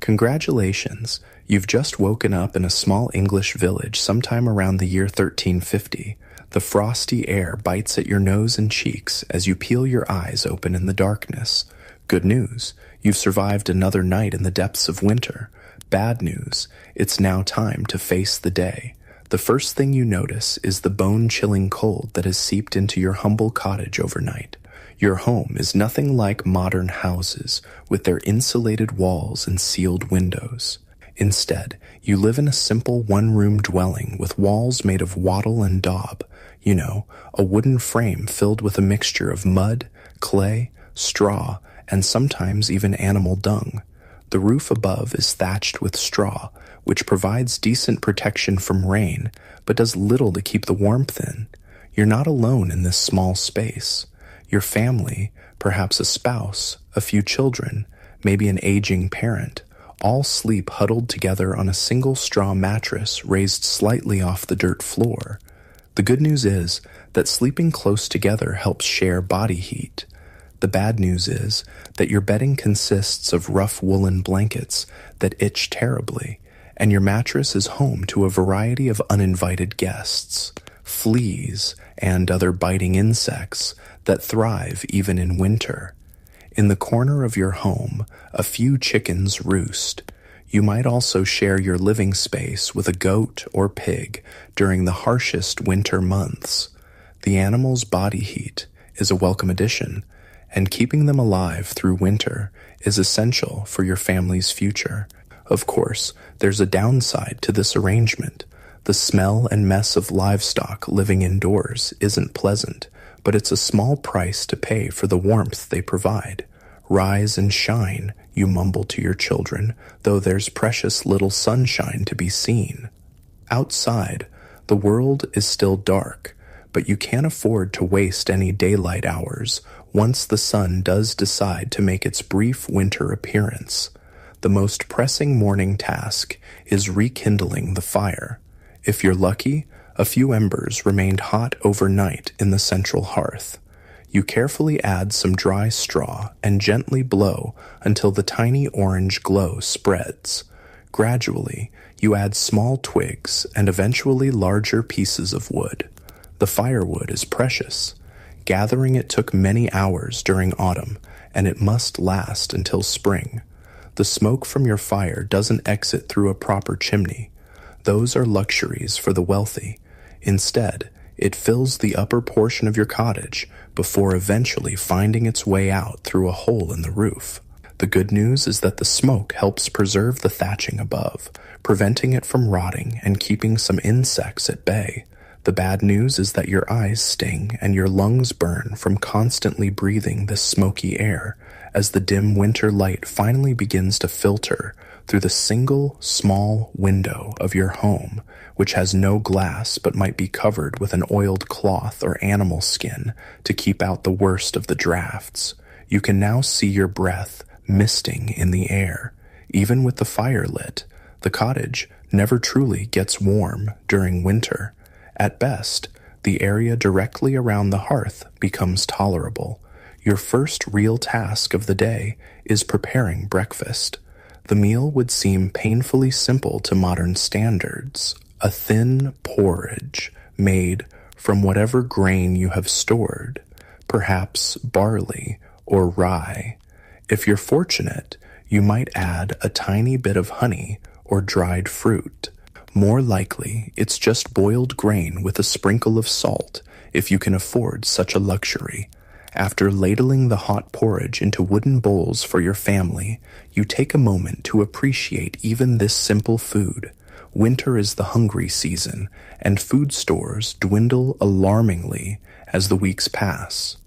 Congratulations, you've just woken up in a small English village sometime around the year 1350. The frosty air bites at your nose and cheeks as you peel your eyes open in the darkness. Good news, you've survived another night in the depths of winter. Bad news, it's now time to face the day. The first thing you notice is the bone-chilling cold that has seeped into your humble cottage overnight. Your home is nothing like modern houses with their insulated walls and sealed windows. Instead, you live in a simple one-room dwelling with walls made of wattle and daub. You know, a wooden frame filled with a mixture of mud, clay, straw, and sometimes even animal dung. The roof above is thatched with straw, which provides decent protection from rain, but does little to keep the warmth in. You're not alone in this small space. Your family, perhaps a spouse, a few children, maybe an aging parent, all sleep huddled together on a single straw mattress raised slightly off the dirt floor. The good news is that sleeping close together helps share body heat. The bad news is that your bedding consists of rough woolen blankets that itch terribly, and your mattress is home to a variety of uninvited guests, fleas, and other biting insects that thrive even in winter. In the corner of your home, a few chickens roost. You might also share your living space with a goat or pig during the harshest winter months. The animals' body heat is a welcome addition, and keeping them alive through winter is essential for your family's future. Of course, there's a downside to this arrangement. The smell and mess of livestock living indoors isn't pleasant, but it's a small price to pay for the warmth they provide. Rise and shine, you mumble to your children, though there's precious little sunshine to be seen. Outside, the world is still dark, but you can't afford to waste any daylight hours once the sun does decide to make its brief winter appearance. The most pressing morning task is rekindling the fire. If you're lucky, a few embers remained hot overnight in the central hearth. You carefully add some dry straw and gently blow until the tiny orange glow spreads. Gradually, you add small twigs and eventually larger pieces of wood. The firewood is precious. Gathering it took many hours during autumn, and it must last until spring. The smoke from your fire doesn't exit through a proper chimney. Those are luxuries for the wealthy. Instead, it fills the upper portion of your cottage before eventually finding its way out through a hole in the roof. The good news is that the smoke helps preserve the thatching above, preventing it from rotting and keeping some insects at bay. The bad news is that your eyes sting and your lungs burn from constantly breathing this smoky air as the dim winter light finally begins to filter through the single small window of your home, which has no glass but might be covered with an oiled cloth or animal skin to keep out the worst of the drafts. You can now see your breath misting in the air. Even with the fire lit, the cottage never truly gets warm during winter. At best, the area directly around the hearth becomes tolerable. Your first real task of the day is preparing breakfast. The meal would seem painfully simple to modern standards. A thin porridge made from whatever grain you have stored, perhaps barley or rye. If you're fortunate, you might add a tiny bit of honey or dried fruit. More likely, it's just boiled grain with a sprinkle of salt, if you can afford such a luxury. After ladling the hot porridge into wooden bowls for your family, you take a moment to appreciate even this simple food. Winter is the hungry season, and food stores dwindle alarmingly as the weeks pass.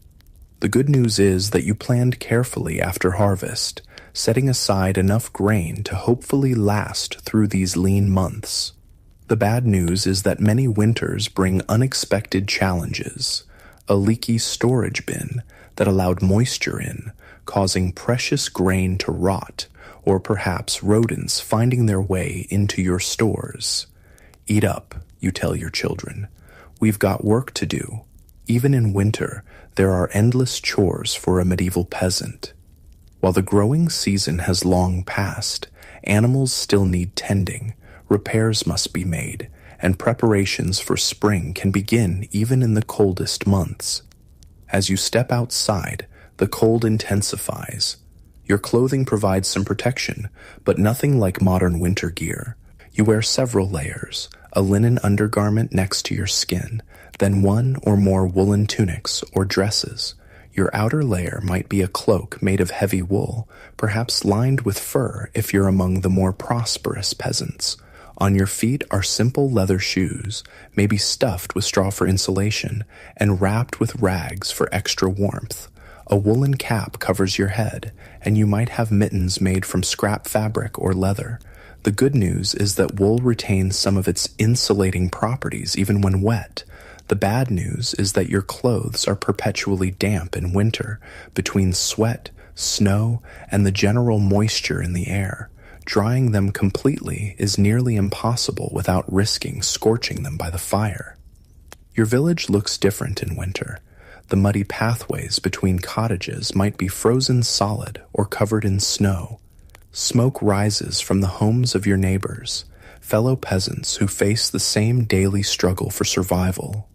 The good news is that you planned carefully after harvest, setting aside enough grain to hopefully last through these lean months. The bad news is that many winters bring unexpected challenges. A leaky storage bin that allowed moisture in, causing precious grain to rot, or perhaps rodents finding their way into your stores. Eat up, you tell your children. We've got work to do. Even in winter, there are endless chores for a medieval peasant. While the growing season has long passed, Animals still need tending, repairs must be made, and preparations for spring can begin even in the coldest months. As you step outside, the cold intensifies. Your clothing provides some protection, but nothing like modern winter gear. You wear several layers, a linen undergarment next to your skin, then one or more woolen tunics or dresses. Your outer layer might be a cloak made of heavy wool, perhaps lined with fur if you're among the more prosperous peasants. On your feet are simple leather shoes, maybe stuffed with straw for insulation, and wrapped with rags for extra warmth. A woolen cap covers your head, and you might have mittens made from scrap fabric or leather. The good news is that wool retains some of its insulating properties even when wet. The bad news is that your clothes are perpetually damp in winter, between sweat, snow, and the general moisture in the air. Drying them completely is nearly impossible without risking scorching them by the fire. Your village looks different in winter. The muddy pathways between cottages might be frozen solid or covered in snow. Smoke rises from the homes of your neighbors, fellow peasants who face the same daily struggle for survival.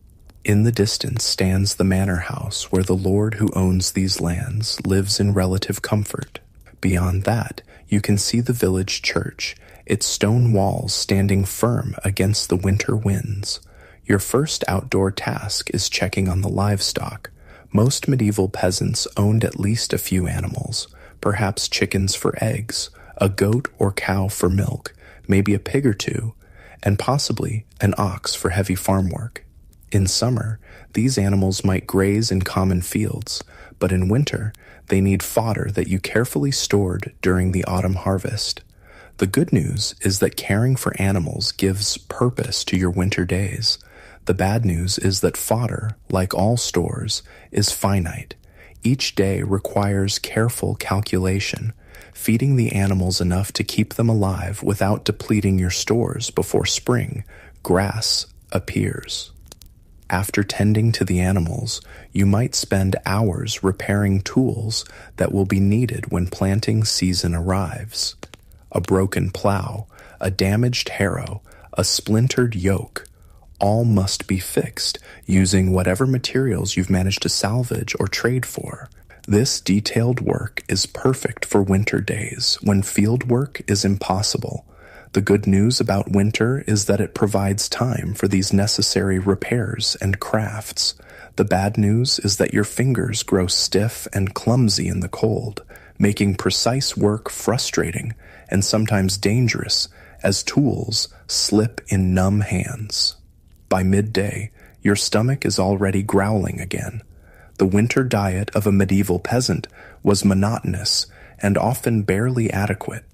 In the distance stands the manor house where the lord who owns these lands lives in relative comfort. Beyond that, you can see the village church, its stone walls standing firm against the winter winds. Your first outdoor task is checking on the livestock. Most medieval peasants owned at least a few animals, perhaps chickens for eggs, a goat or cow for milk, maybe a pig or two, and possibly an ox for heavy farm work. In summer, these animals might graze in common fields, but in winter, they need fodder that you carefully stored during the autumn harvest. The good news is that caring for animals gives purpose to your winter days. The bad news is that fodder, like all stores, is finite. Each day requires careful calculation, feeding the animals enough to keep them alive without depleting your stores before spring, grass, appears. After tending to the animals, you might spend hours repairing tools that will be needed when planting season arrives. A broken plow, a damaged harrow, a splintered yoke, all must be fixed using whatever materials you've managed to salvage or trade for. This detailed work is perfect for winter days when field work is impossible. The good news about winter is that it provides time for these necessary repairs and crafts. The bad news is that your fingers grow stiff and clumsy in the cold, making precise work frustrating and sometimes dangerous as tools slip in numb hands. By midday, your stomach is already growling again. The winter diet of a medieval peasant was monotonous and often barely adequate.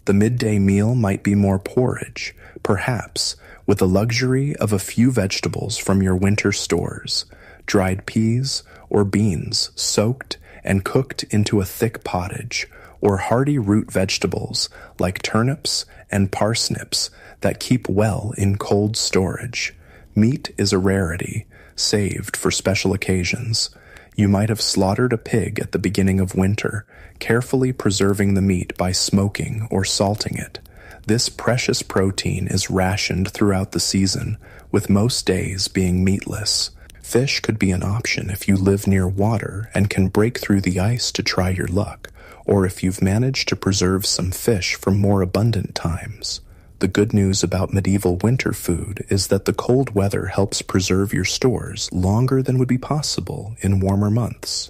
The midday meal might be more porridge, perhaps, with the luxury of a few vegetables from your winter stores, dried peas or beans soaked and cooked into a thick pottage, or hearty root vegetables like turnips and parsnips that keep well in cold storage. Meat is a rarity, saved for special occasions. You might have slaughtered a pig at the beginning of winter, carefully preserving the meat by smoking or salting it. This precious protein is rationed throughout the season, with most days being meatless. Fish could be an option if you live near water and can break through the ice to try your luck, or if you've managed to preserve some fish from more abundant times. The good news about medieval winter food is that the cold weather helps preserve your stores longer than would be possible in warmer months.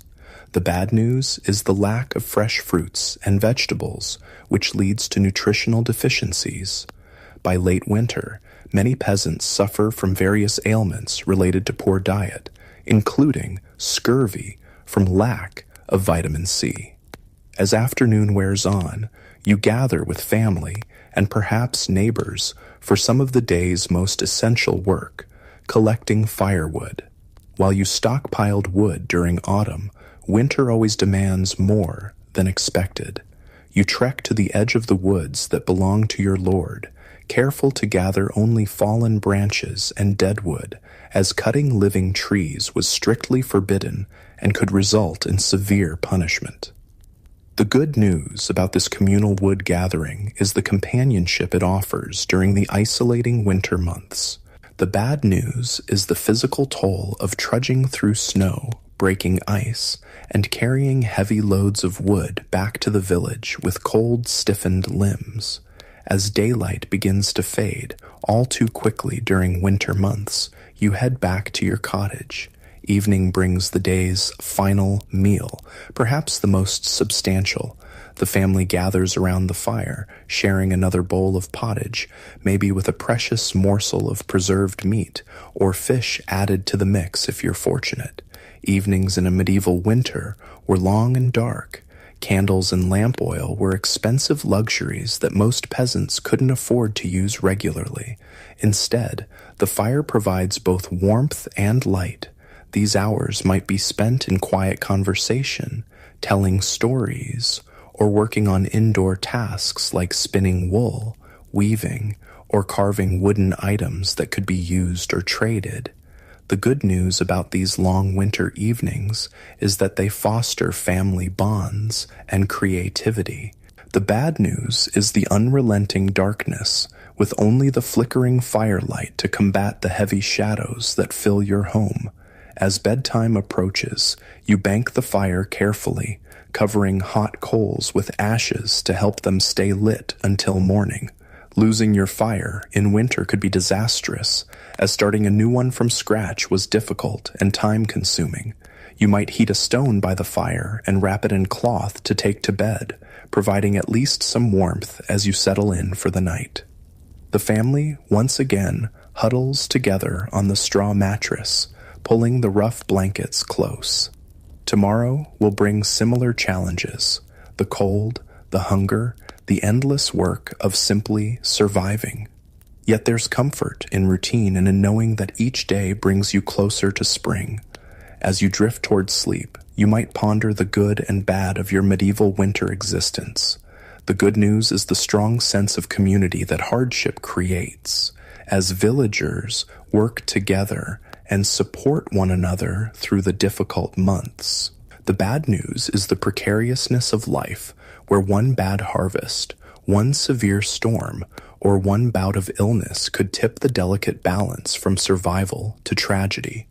The bad news is the lack of fresh fruits and vegetables, which leads to nutritional deficiencies. By late winter, many peasants suffer from various ailments related to poor diet, including scurvy from lack of vitamin C. As afternoon wears on, you gather with family and perhaps neighbors for some of the day's most essential work, collecting firewood. While you stockpiled wood during autumn, winter always demands more than expected. You trek to the edge of the woods that belong to your lord, careful to gather only fallen branches and dead wood, as cutting living trees was strictly forbidden and could result in severe punishment. The good news about this communal wood gathering is the companionship it offers during the isolating winter months. The bad news is the physical toll of trudging through snow, breaking ice, and carrying heavy loads of wood back to the village with cold, stiffened limbs. As daylight begins to fade all too quickly during winter months, you head back to your cottage. Evening brings the day's final meal, perhaps the most substantial. The family gathers around the fire, sharing another bowl of pottage, maybe with a precious morsel of preserved meat, or fish added to the mix if you're fortunate. Evenings in a medieval winter were long and dark. Candles and lamp oil were expensive luxuries that most peasants couldn't afford to use regularly. Instead, the fire provides both warmth and light. These hours might be spent in quiet conversation, telling stories, or working on indoor tasks like spinning wool, weaving, or carving wooden items that could be used or traded. The good news about these long winter evenings is that they foster family bonds and creativity. The bad news is the unrelenting darkness, with only the flickering firelight to combat the heavy shadows that fill your home. As bedtime approaches, you bank the fire carefully, covering hot coals with ashes to help them stay lit until morning. Losing your fire in winter could be disastrous, as starting a new one from scratch was difficult and time-consuming. You might heat a stone by the fire and wrap it in cloth to take to bed, providing at least some warmth as you settle in for the night. The family, once again, huddles together on the straw mattress, pulling the rough blankets close. Tomorrow will bring similar challenges: the cold, the hunger, the endless work of simply surviving. Yet there's comfort in routine and in knowing that each day brings you closer to spring. As you drift towards sleep, you might ponder the good and bad of your medieval winter existence. The good news is the strong sense of community that hardship creates, as villagers work together and support one another through the difficult months. The bad news is the precariousness of life, where one bad harvest, one severe storm, or one bout of illness could tip the delicate balance from survival to tragedy.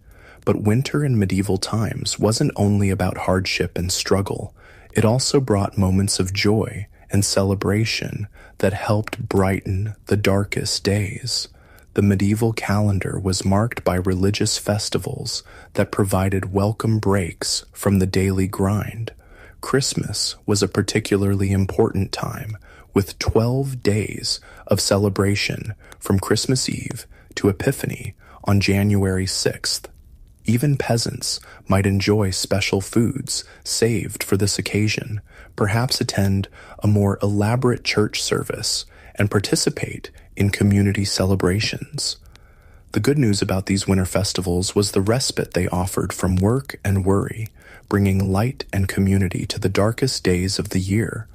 But winter in medieval times wasn't only about hardship and struggle. It also brought moments of joy and celebration that helped brighten the darkest days. The medieval calendar was marked by religious festivals that provided welcome breaks from the daily grind. Christmas was a particularly important time, with 12 days of celebration from Christmas Eve to Epiphany on January 6th. Even peasants might enjoy special foods saved for this occasion, perhaps attend a more elaborate church service, and participate in community celebrations. The good news about these winter festivals was the respite they offered from work and worry, bringing light and community to the darkest days of the year.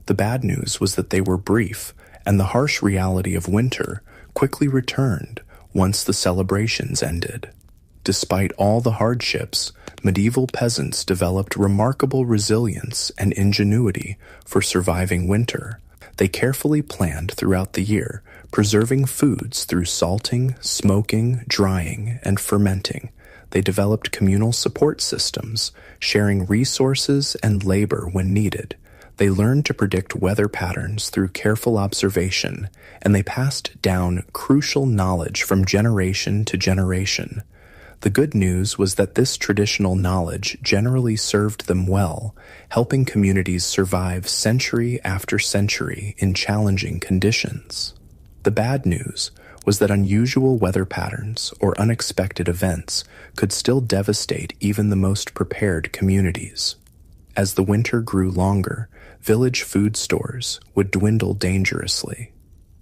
The bad news was that they were brief, and the harsh reality of winter quickly returned once the celebrations ended. Despite all the hardships, medieval peasants developed remarkable resilience and ingenuity for surviving winter. They carefully planned throughout the year, preserving foods through salting, smoking, drying, and fermenting. They developed communal support systems, sharing resources and labor when needed. They learned to predict weather patterns through careful observation, and they passed down crucial knowledge from generation to generation. The good news was that this traditional knowledge generally served them well, helping communities survive century after century in challenging conditions. The bad news was that unusual weather patterns or unexpected events could still devastate even the most prepared communities. As the winter grew longer, village food stores would dwindle dangerously.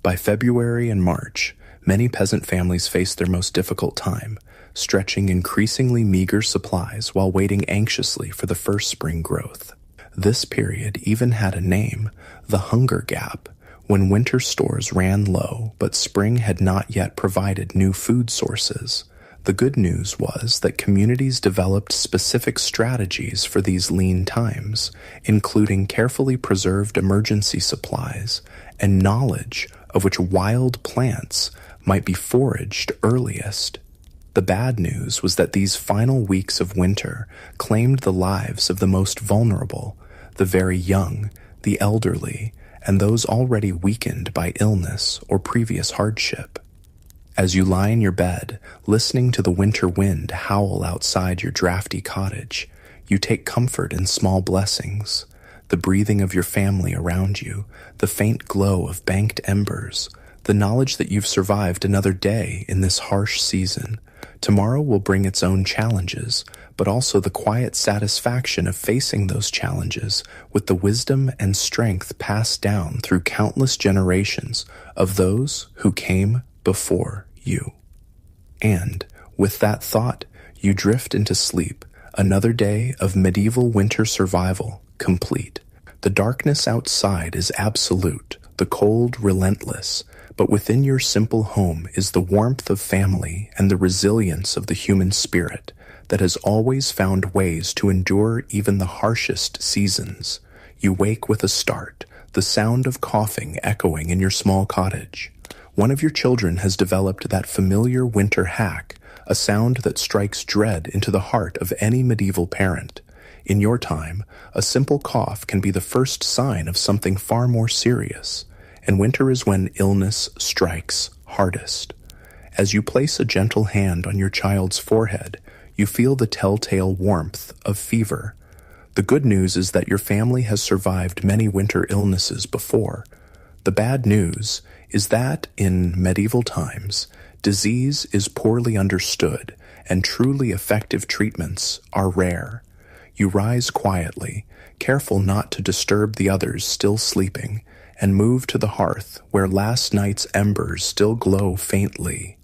By February and March, many peasant families faced their most difficult time, stretching increasingly meager supplies while waiting anxiously for the first spring growth. This period even had a name, the Hunger Gap, when winter stores ran low but spring had not yet provided new food sources. The good news was that communities developed specific strategies for these lean times, including carefully preserved emergency supplies and knowledge of which wild plants might be foraged earliest. The bad news was that these final weeks of winter claimed the lives of the most vulnerable, the very young, the elderly, and those already weakened by illness or previous hardship. As you lie in your bed, listening to the winter wind howl outside your drafty cottage, you take comfort in small blessings, the breathing of your family around you, the faint glow of banked embers, the knowledge that you've survived another day in this harsh season. Tomorrow will bring its own challenges, but also the quiet satisfaction of facing those challenges with the wisdom and strength passed down through countless generations of those who came before you. And, with that thought, you drift into sleep, another day of medieval winter survival complete. The darkness outside is absolute, the cold relentless, but within your simple home is the warmth of family and the resilience of the human spirit that has always found ways to endure even the harshest seasons. You wake with a start, the sound of coughing echoing in your small cottage. One of your children has developed that familiar winter hack, a sound that strikes dread into the heart of any medieval parent. In your time, a simple cough can be the first sign of something far more serious, and winter is when illness strikes hardest. As you place a gentle hand on your child's forehead, you feel the telltale warmth of fever. The good news is that your family has survived many winter illnesses before. The bad news is that, in medieval times, disease is poorly understood and truly effective treatments are rare. You rise quietly, careful not to disturb the others still sleeping, and move to the hearth where last night's embers still glow faintly.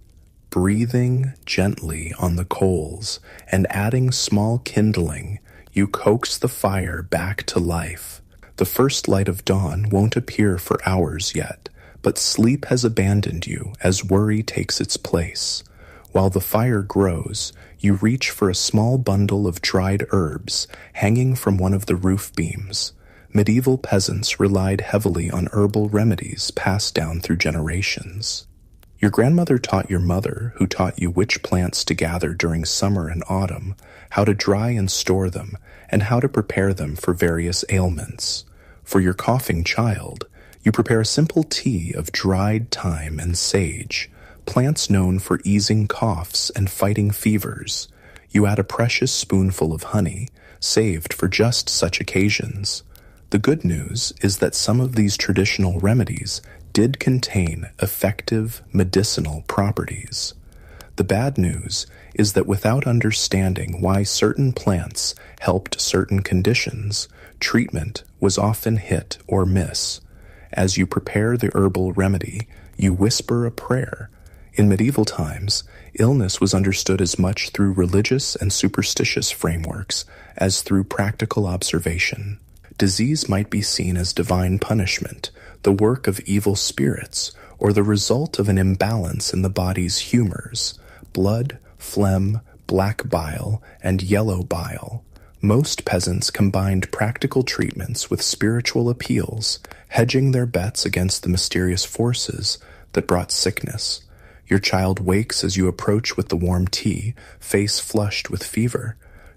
Breathing gently on the coals and adding small kindling, you coax the fire back to life. The first light of dawn won't appear for hours yet, but sleep has abandoned you as worry takes its place. While the fire grows, you reach for a small bundle of dried herbs hanging from one of the roof beams. Medieval peasants relied heavily on herbal remedies passed down through generations. Your grandmother taught your mother, who taught you which plants to gather during summer and autumn, how to dry and store them, and how to prepare them for various ailments. For your coughing child, you prepare a simple tea of dried thyme and sage, plants known for easing coughs and fighting fevers. You add a precious spoonful of honey, saved for just such occasions. The good news is that some of these traditional remedies did contain effective medicinal properties. The bad news is that without understanding why certain plants helped certain conditions, treatment was often hit or miss. As you prepare the herbal remedy, you whisper a prayer. In medieval times, illness was understood as much through religious and superstitious frameworks as through practical observation. Disease might be seen as divine punishment, the work of evil spirits, or the result of an imbalance in the body's humors: blood, phlegm, black bile, and yellow bile. Most peasants combined practical treatments with spiritual appeals, hedging their bets against the mysterious forces that brought sickness. Your child wakes as you approach with the warm tea, face flushed with fever.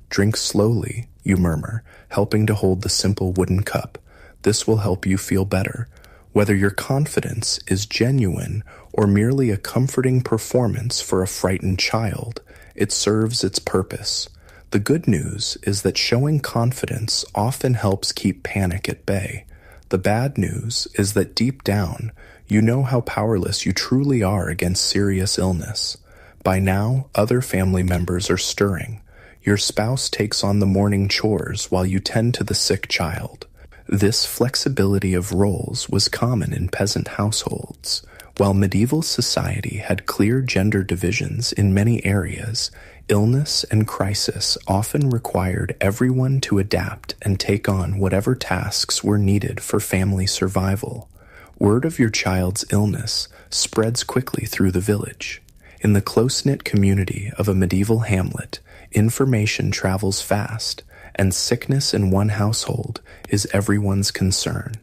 "Drink slowly," you murmur, helping to hold the simple wooden cup. "This will help you feel better." Whether your confidence is genuine or merely a comforting performance for a frightened child, it serves its purpose. The good news is that showing confidence often helps keep panic at bay. The bad news is that deep down, you know how powerless you truly are against serious illness. By now, other family members are stirring. Your spouse takes on the morning chores while you tend to the sick child. This flexibility of roles was common in peasant households. While medieval society had clear gender divisions in many areas, illness and crisis often required everyone to adapt and take on whatever tasks were needed for family survival. Word of your child's illness spreads quickly through the village. In the close-knit community of a medieval hamlet, information travels fast, and sickness in one household is everyone's concern.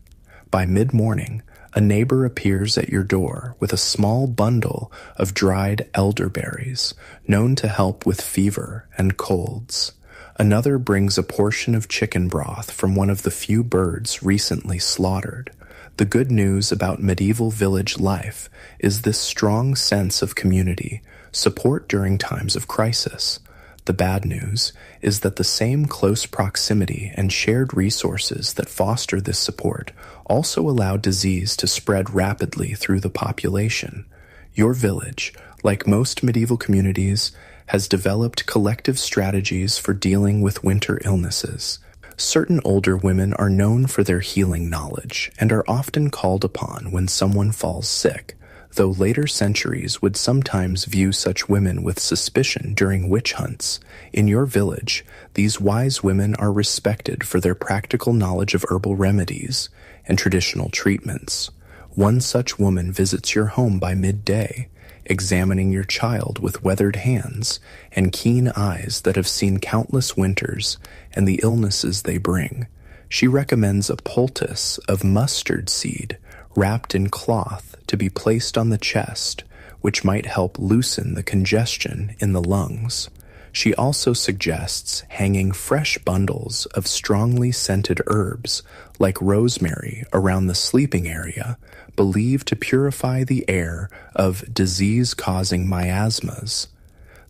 By mid-morning, a neighbor appears at your door with a small bundle of dried elderberries, known to help with fever and colds. Another brings a portion of chicken broth from one of the few birds recently slaughtered. The good news about medieval village life is this strong sense of community, support during times of crisis. The bad news is that the same close proximity and shared resources that foster this support also allow disease to spread rapidly through the population. Your village, like most medieval communities, has developed collective strategies for dealing with winter illnesses. Certain older women are known for their healing knowledge and are often called upon when someone falls sick, though later centuries would sometimes view such women with suspicion during witch hunts. In your village, these wise women are respected for their practical knowledge of herbal remedies and traditional treatments. One such woman visits your home by midday, examining your child with weathered hands and keen eyes that have seen countless winters and the illnesses they bring. She recommends a poultice of mustard seed wrapped in cloth to be placed on the chest, which might help loosen the congestion in the lungs. She also suggests hanging fresh bundles of strongly scented herbs, like rosemary, around the sleeping area, believed to purify the air of disease-causing miasmas.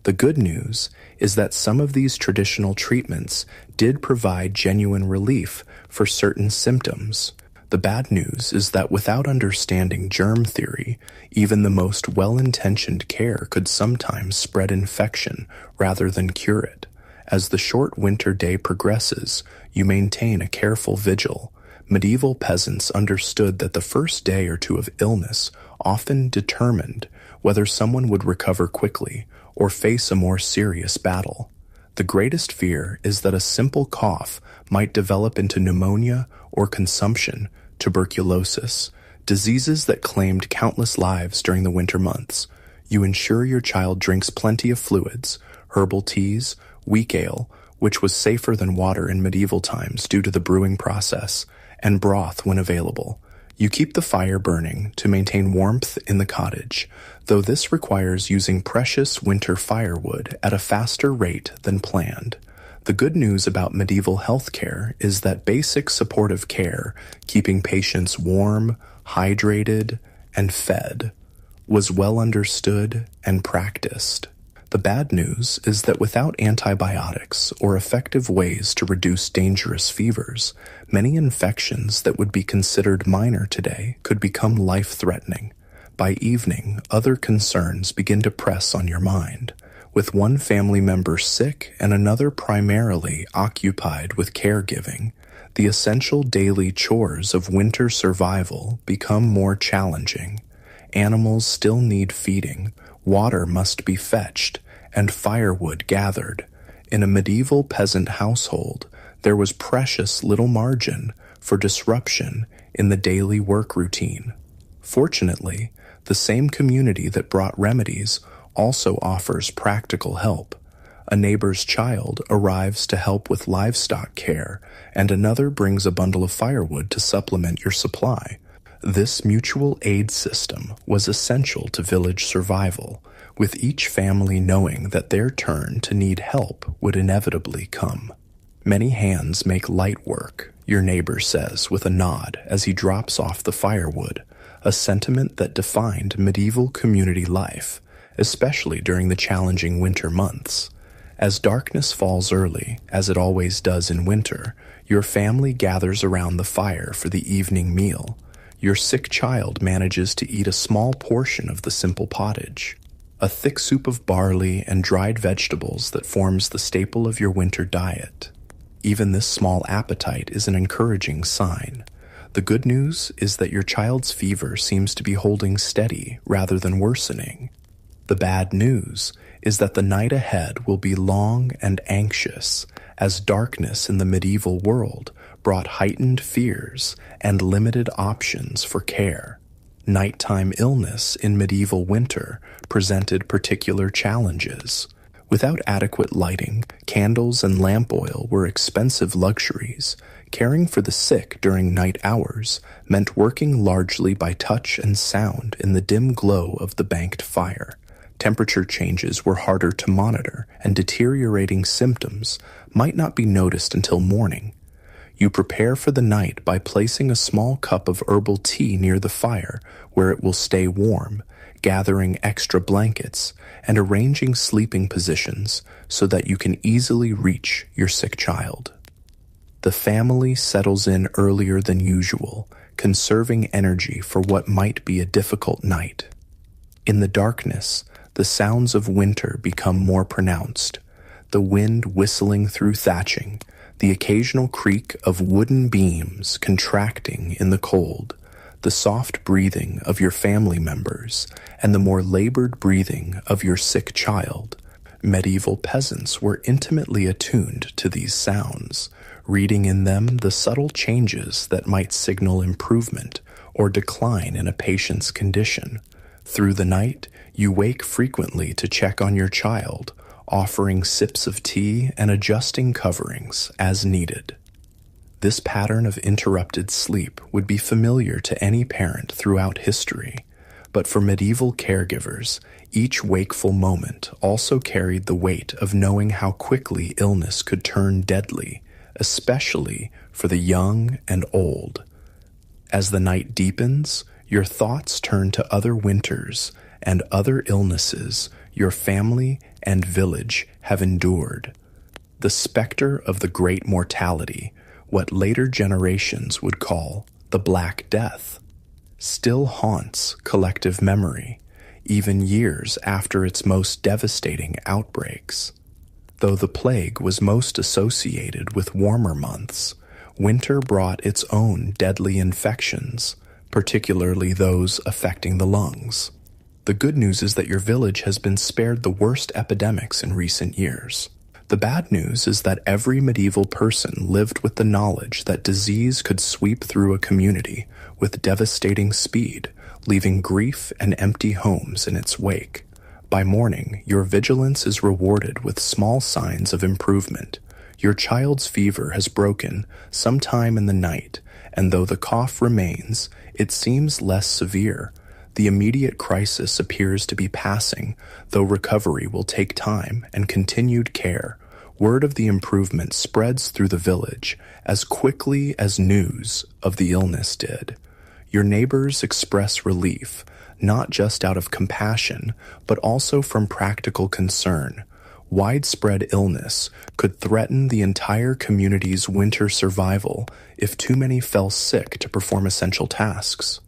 The good news is that some of these traditional treatments did provide genuine relief for certain symptoms. The bad news is that without understanding germ theory, even the most well-intentioned care could sometimes spread infection rather than cure it. As the short winter day progresses, you maintain a careful vigil. Medieval peasants understood that the first day or two of illness often determined whether someone would recover quickly or face a more serious battle. The greatest fear is that a simple cough might develop into pneumonia or consumption, tuberculosis, diseases that claimed countless lives during the winter months. You ensure your child drinks plenty of fluids, herbal teas, weak ale, which was safer than water in medieval times due to the brewing process, and broth when available. You keep the fire burning to maintain warmth in the cottage, though this requires using precious winter firewood at a faster rate than planned. The good news about medieval healthcare is that basic supportive care, keeping patients warm, hydrated, and fed, was well understood and practiced. The bad news is that without antibiotics or effective ways to reduce dangerous fevers, many infections that would be considered minor today could become life-threatening. By evening, other concerns begin to press on your mind. With one family member sick and another primarily occupied with caregiving, the essential daily chores of winter survival become more challenging. Animals still need feeding, water must be fetched, and firewood gathered. In a medieval peasant household, there was precious little margin for disruption in the daily work routine. Fortunately, the same community that brought remedies also offers practical help. A neighbor's child arrives to help with livestock care, and another brings a bundle of firewood to supplement your supply. This mutual aid system was essential to village survival, with each family knowing that their turn to need help would inevitably come. Many hands make light work, your neighbor says with a nod as he drops off the firewood, a sentiment that defined medieval community life, especially during the challenging winter months. As darkness falls early, as it always does in winter, your family gathers around the fire for the evening meal. Your sick child manages to eat a small portion of the simple pottage, a thick soup of barley and dried vegetables that forms the staple of your winter diet. Even this small appetite is an encouraging sign. The good news is that your child's fever seems to be holding steady rather than worsening. The bad news is that the night ahead will be long and anxious, as darkness in the medieval world brought heightened fears and limited options for care. Nighttime illness in medieval winter presented particular challenges. Without adequate lighting, candles and lamp oil were expensive luxuries. Caring for the sick during night hours meant working largely by touch and sound in the dim glow of the banked fire. Temperature changes were harder to monitor, and deteriorating symptoms might not be noticed until morning. You prepare for the night by placing a small cup of herbal tea near the fire where it will stay warm, gathering extra blankets, and arranging sleeping positions so that you can easily reach your sick child. The family settles in earlier than usual, conserving energy for what might be a difficult night. In the darkness, the sounds of winter become more pronounced, the wind whistling through thatching, the occasional creak of wooden beams contracting in the cold, the soft breathing of your family members, and the more labored breathing of your sick child. Medieval peasants were intimately attuned to these sounds, reading in them the subtle changes that might signal improvement or decline in a patient's condition. Through the night, you wake frequently to check on your child, offering sips of tea and adjusting coverings as needed. This pattern of interrupted sleep would be familiar to any parent throughout history, but for medieval caregivers, each wakeful moment also carried the weight of knowing how quickly illness could turn deadly, especially for the young and old. As the night deepens, your thoughts turn to other winters and other illnesses your family and village have endured. The specter of the great mortality, what later generations would call the Black Death, still haunts collective memory, even years after its most devastating outbreaks. Though the plague was most associated with warmer months, winter brought its own deadly infections, particularly those affecting the lungs. The good news is that your village has been spared the worst epidemics in recent years. The bad news is that every medieval person lived with the knowledge that disease could sweep through a community with devastating speed, leaving grief and empty homes in its wake. By morning, your vigilance is rewarded with small signs of improvement. Your child's fever has broken sometime in the night, and though the cough remains, it seems less severe. The immediate crisis appears to be passing, though recovery will take time and continued care. Word of the improvement spreads through the village as quickly as news of the illness did. Your neighbors express relief, not just out of compassion, but also from practical concern. Widespread illness could threaten the entire community's winter survival if too many fell sick to perform essential tasks.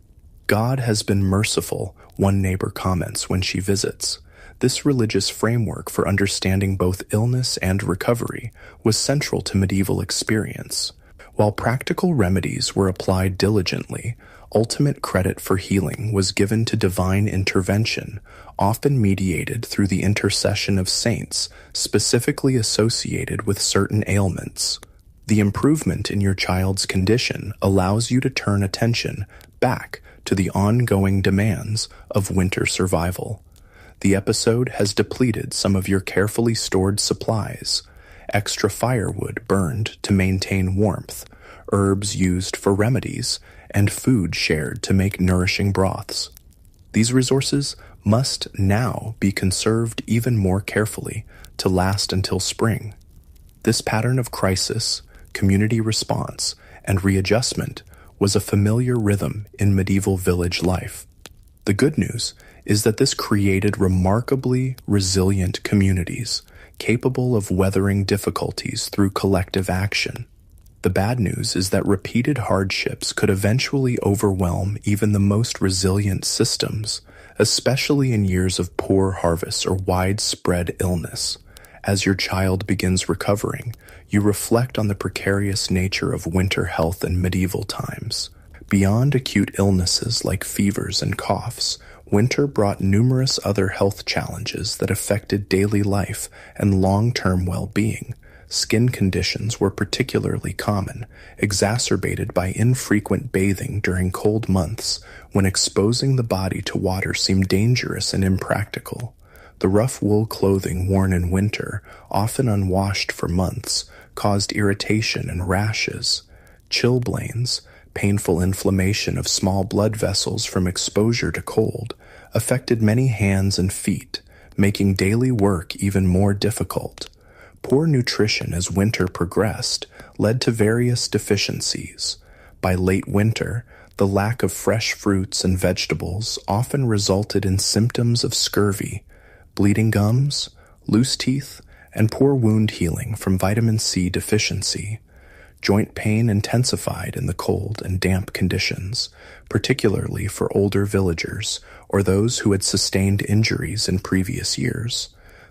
God has been merciful, one neighbor comments when she visits. This religious framework for understanding both illness and recovery was central to medieval experience. While practical remedies were applied diligently, ultimate credit for healing was given to divine intervention, often mediated through the intercession of saints specifically associated with certain ailments. The improvement in your child's condition allows you to turn attention back to the ongoing demands of winter survival. The episode has depleted some of your carefully stored supplies, extra firewood burned to maintain warmth, herbs used for remedies, and food shared to make nourishing broths. These resources must now be conserved even more carefully to last until spring. This pattern of crisis, community response, and readjustment was a familiar rhythm in medieval village life. The good news is that this created remarkably resilient communities, capable of weathering difficulties through collective action. The bad news is that repeated hardships could eventually overwhelm even the most resilient systems, especially in years of poor harvests or widespread illness. As your child begins recovering, you reflect on the precarious nature of winter health in medieval times. Beyond acute illnesses like fevers and coughs, winter brought numerous other health challenges that affected daily life and long-term well-being, Skin conditions were particularly common, exacerbated by infrequent bathing during cold months when exposing the body to water seemed dangerous and impractical. The rough wool clothing worn in winter, often unwashed for months, caused irritation and rashes. Chilblains, painful inflammation of small blood vessels from exposure to cold, affected many hands and feet, making daily work even more difficult. Poor nutrition as winter progressed led to various deficiencies. By late winter, the lack of fresh fruits and vegetables often resulted in symptoms of scurvy, bleeding gums, loose teeth, and poor wound healing from vitamin C deficiency. Joint pain intensified in the cold and damp conditions, particularly for older villagers or those who had sustained injuries in previous years.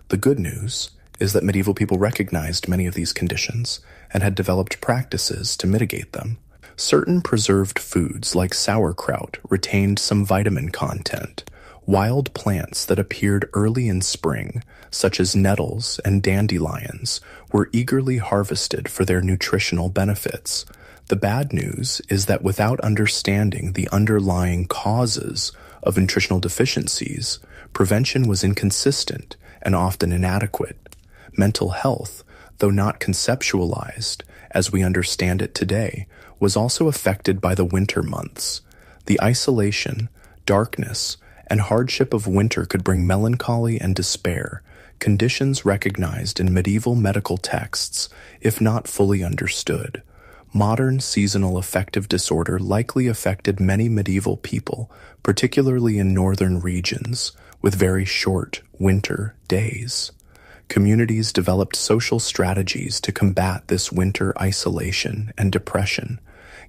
The good news is that medieval people recognized many of these conditions and had developed practices to mitigate them. Certain preserved foods like sauerkraut retained some vitamin content. Wild plants that appeared early in spring, such as nettles and dandelions, were eagerly harvested for their nutritional benefits. The bad news is that without understanding the underlying causes of nutritional deficiencies, prevention was inconsistent and often inadequate. Mental health, though not conceptualized as we understand it today, was also affected by the winter months. The isolation, darkness, and hardship of winter could bring melancholy and despair, conditions recognized in medieval medical texts, if not fully understood. Modern seasonal affective disorder likely affected many medieval people, particularly in northern regions, with very short winter days. Communities developed social strategies to combat this winter isolation and depression,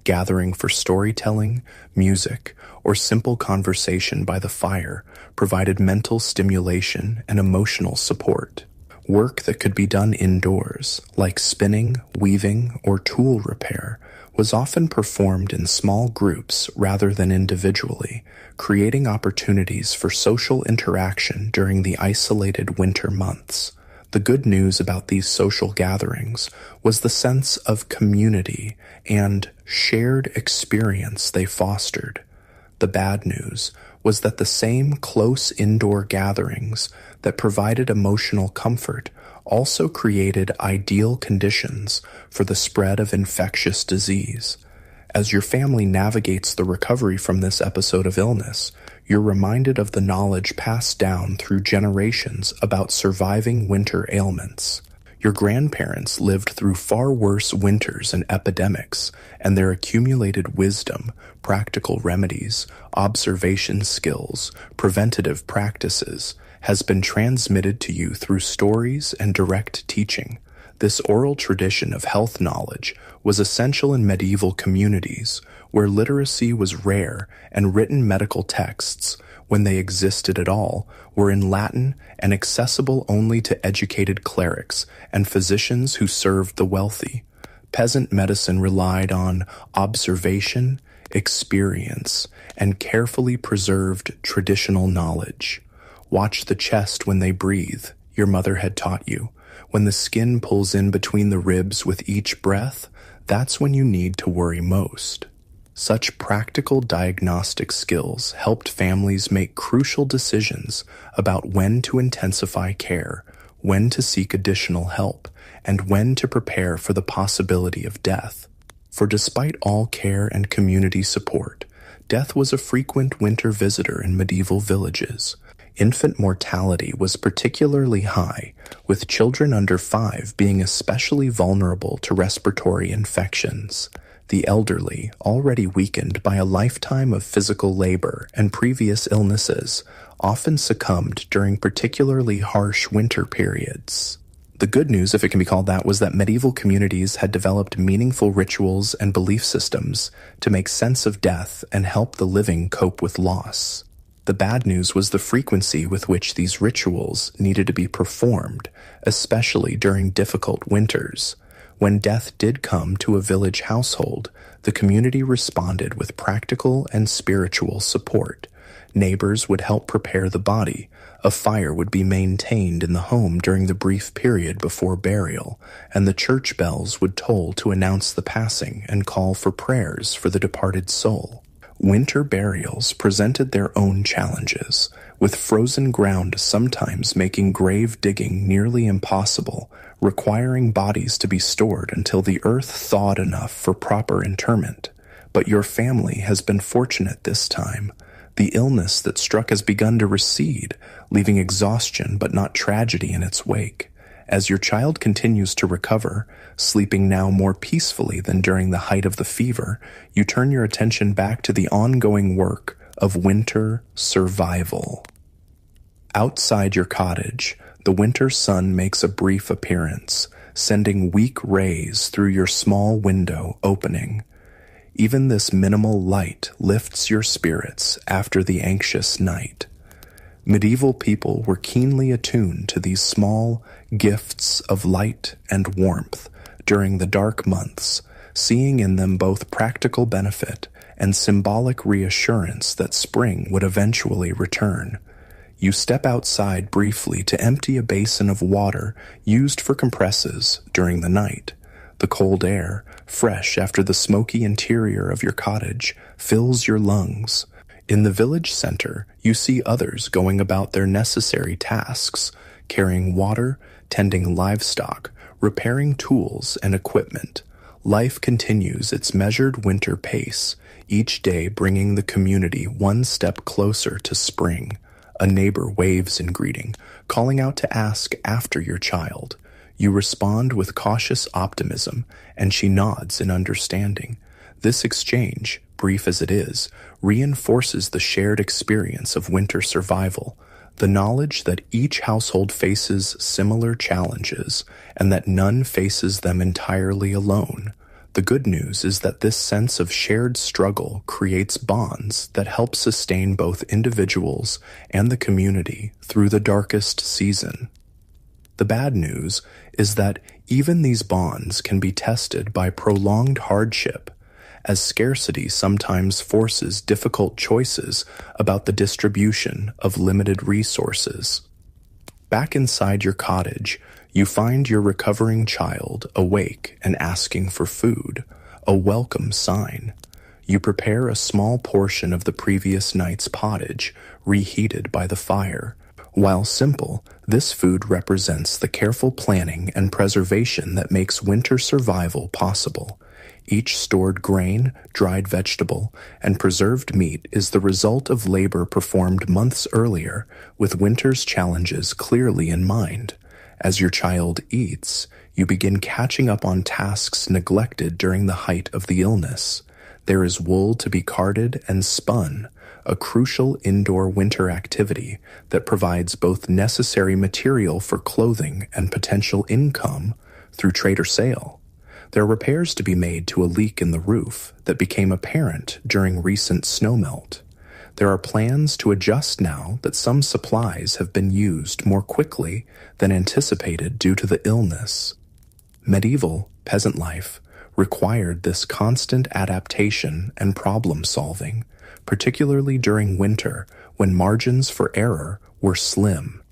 gathering for storytelling, music, or simple conversation by the fire provided mental stimulation and emotional support. Work that could be done indoors, like spinning, weaving, or tool repair, was often performed in small groups rather than individually, creating opportunities for social interaction during the isolated winter months. The good news about these social gatherings was the sense of community and shared experience they fostered. The bad news was that the same close indoor gatherings that provided emotional comfort also created ideal conditions for the spread of infectious disease. As your family navigates the recovery from this episode of illness, you're reminded of the knowledge passed down through generations about surviving winter ailments. Your grandparents lived through far worse winters and epidemics, and their accumulated wisdom, practical remedies, observation skills, preventative practices, has been transmitted to you through stories and direct teaching. This oral tradition of health knowledge was essential in medieval communities, where literacy was rare and written medical texts, when they existed at all, were in Latin and accessible only to educated clerics and physicians who served the wealthy. Peasant medicine relied on observation, experience, and carefully preserved traditional knowledge. Watch the chest when they breathe, your mother had taught you. When the skin pulls in between the ribs with each breath, that's when you need to worry most. Such practical diagnostic skills helped families make crucial decisions about when to intensify care, when to seek additional help, and when to prepare for the possibility of death. For despite all care and community support, death was a frequent winter visitor in medieval villages. Infant mortality was particularly high, with children under 5 being especially vulnerable to respiratory infections. The elderly, already weakened by a lifetime of physical labor and previous illnesses, often succumbed during particularly harsh winter periods. The good news, if it can be called that, was that medieval communities had developed meaningful rituals and belief systems to make sense of death and help the living cope with loss. The bad news was the frequency with which these rituals needed to be performed, especially during difficult winters. When death did come to a village household, the community responded with practical and spiritual support. Neighbors would help prepare the body. A fire would be maintained in the home during the brief period before burial, and the church bells would toll to announce the passing and call for prayers for the departed soul. Winter burials presented their own challenges, with frozen ground sometimes making grave digging nearly impossible, requiring bodies to be stored until the earth thawed enough for proper interment. But your family has been fortunate this time. The illness that struck has begun to recede, leaving exhaustion but not tragedy in its wake. As your child continues to recover, sleeping now more peacefully than during the height of the fever, you turn your attention back to the ongoing work of winter survival. Outside your cottage, the winter sun makes a brief appearance, sending weak rays through your small window opening. Even this minimal light lifts your spirits after the anxious night. Medieval people were keenly attuned to these small gifts of light and warmth during the dark months, seeing in them both practical benefit and symbolic reassurance that spring would eventually return. You step outside briefly to empty a basin of water used for compresses during the night. The cold air, fresh after the smoky interior of your cottage, fills your lungs. In the village center, you see others going about their necessary tasks, carrying water, tending livestock, repairing tools and equipment. Life continues its measured winter pace, each day bringing the community one step closer to spring. A neighbor waves in greeting, calling out to ask after your child. You respond with cautious optimism, and she nods in understanding. This exchange, brief as it is, reinforces the shared experience of winter survival, the knowledge that each household faces similar challenges, and that none faces them entirely alone. The good news is that this sense of shared struggle creates bonds that help sustain both individuals and the community through the darkest season. The bad news is that even these bonds can be tested by prolonged hardship, as scarcity sometimes forces difficult choices about the distribution of limited resources. Back inside your cottage, you find your recovering child awake and asking for food, a welcome sign. You prepare a small portion of the previous night's pottage, reheated by the fire. While simple, this food represents the careful planning and preservation that makes winter survival possible. Each stored grain, dried vegetable, and preserved meat is the result of labor performed months earlier, with winter's challenges clearly in mind. As your child eats, you begin catching up on tasks neglected during the height of the illness. There is wool to be carded and spun, a crucial indoor winter activity that provides both necessary material for clothing and potential income through trade or sale. There are repairs to be made to a leak in the roof that became apparent during recent snowmelt. There are plans to adjust now that some supplies have been used more quickly than anticipated due to the illness. Medieval peasant life required this constant adaptation and problem-solving, particularly during winter when margins for error were slim.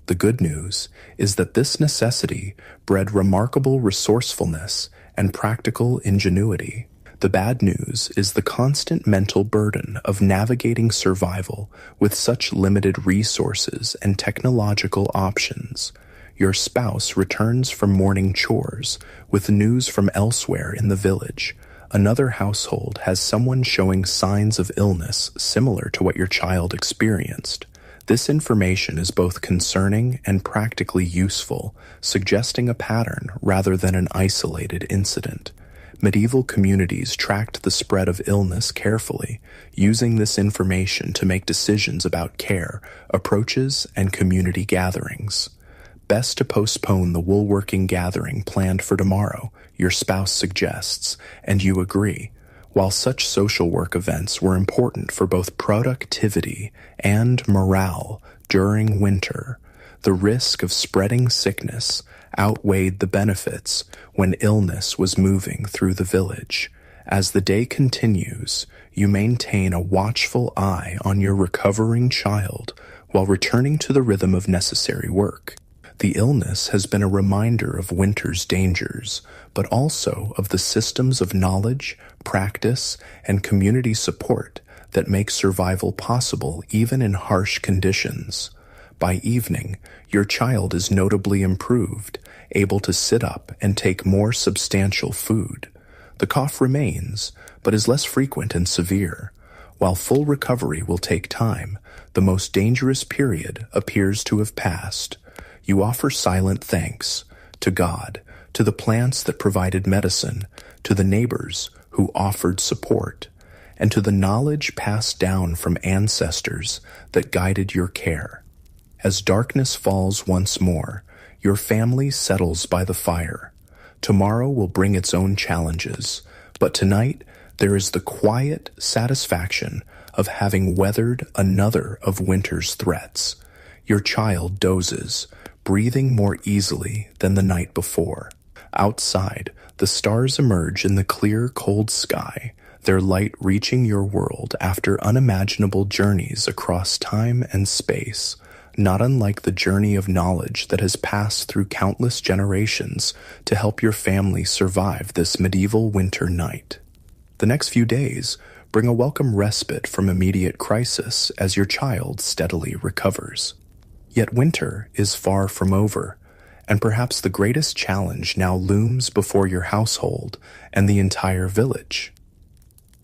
The good news is that this necessity bred remarkable resourcefulness and practical ingenuity. The bad news is the constant mental burden of navigating survival with such limited resources and technological options. Your spouse returns from morning chores with news from elsewhere in the village. Another household has someone showing signs of illness similar to what your child experienced. This information is both concerning and practically useful, suggesting a pattern rather than an isolated incident. Medieval communities tracked the spread of illness carefully, using this information to make decisions about care, approaches, and community gatherings. Best to postpone the woolworking gathering planned for tomorrow, your spouse suggests, and you agree. While such social work events were important for both productivity and morale during winter, the risk of spreading sickness outweighed the benefits when illness was moving through the village. As the day continues, you maintain a watchful eye on your recovering child while returning to the rhythm of necessary work. The illness has been a reminder of winter's dangers, but also of the systems of knowledge, practice, and community support that make survival possible even in harsh conditions. By evening, your child is notably improved, able to sit up and take more substantial food. The cough remains, but is less frequent and severe. While full recovery will take time, the most dangerous period appears to have passed. You offer silent thanks to God, to the plants that provided medicine, to the neighbors who offered support, and to the knowledge passed down from ancestors that guided your care. As darkness falls once more, your family settles by the fire. Tomorrow will bring its own challenges, but tonight there is the quiet satisfaction of having weathered another of winter's threats. Your child dozes, breathing more easily than the night before. Outside, the stars emerge in the clear, cold sky, their light reaching your world after unimaginable journeys across time and space, not unlike the journey of knowledge that has passed through countless generations to help your family survive this medieval winter night. The next few days bring a welcome respite from immediate crisis as your child steadily recovers. Yet winter is far from over, and perhaps the greatest challenge now looms before your household and the entire village: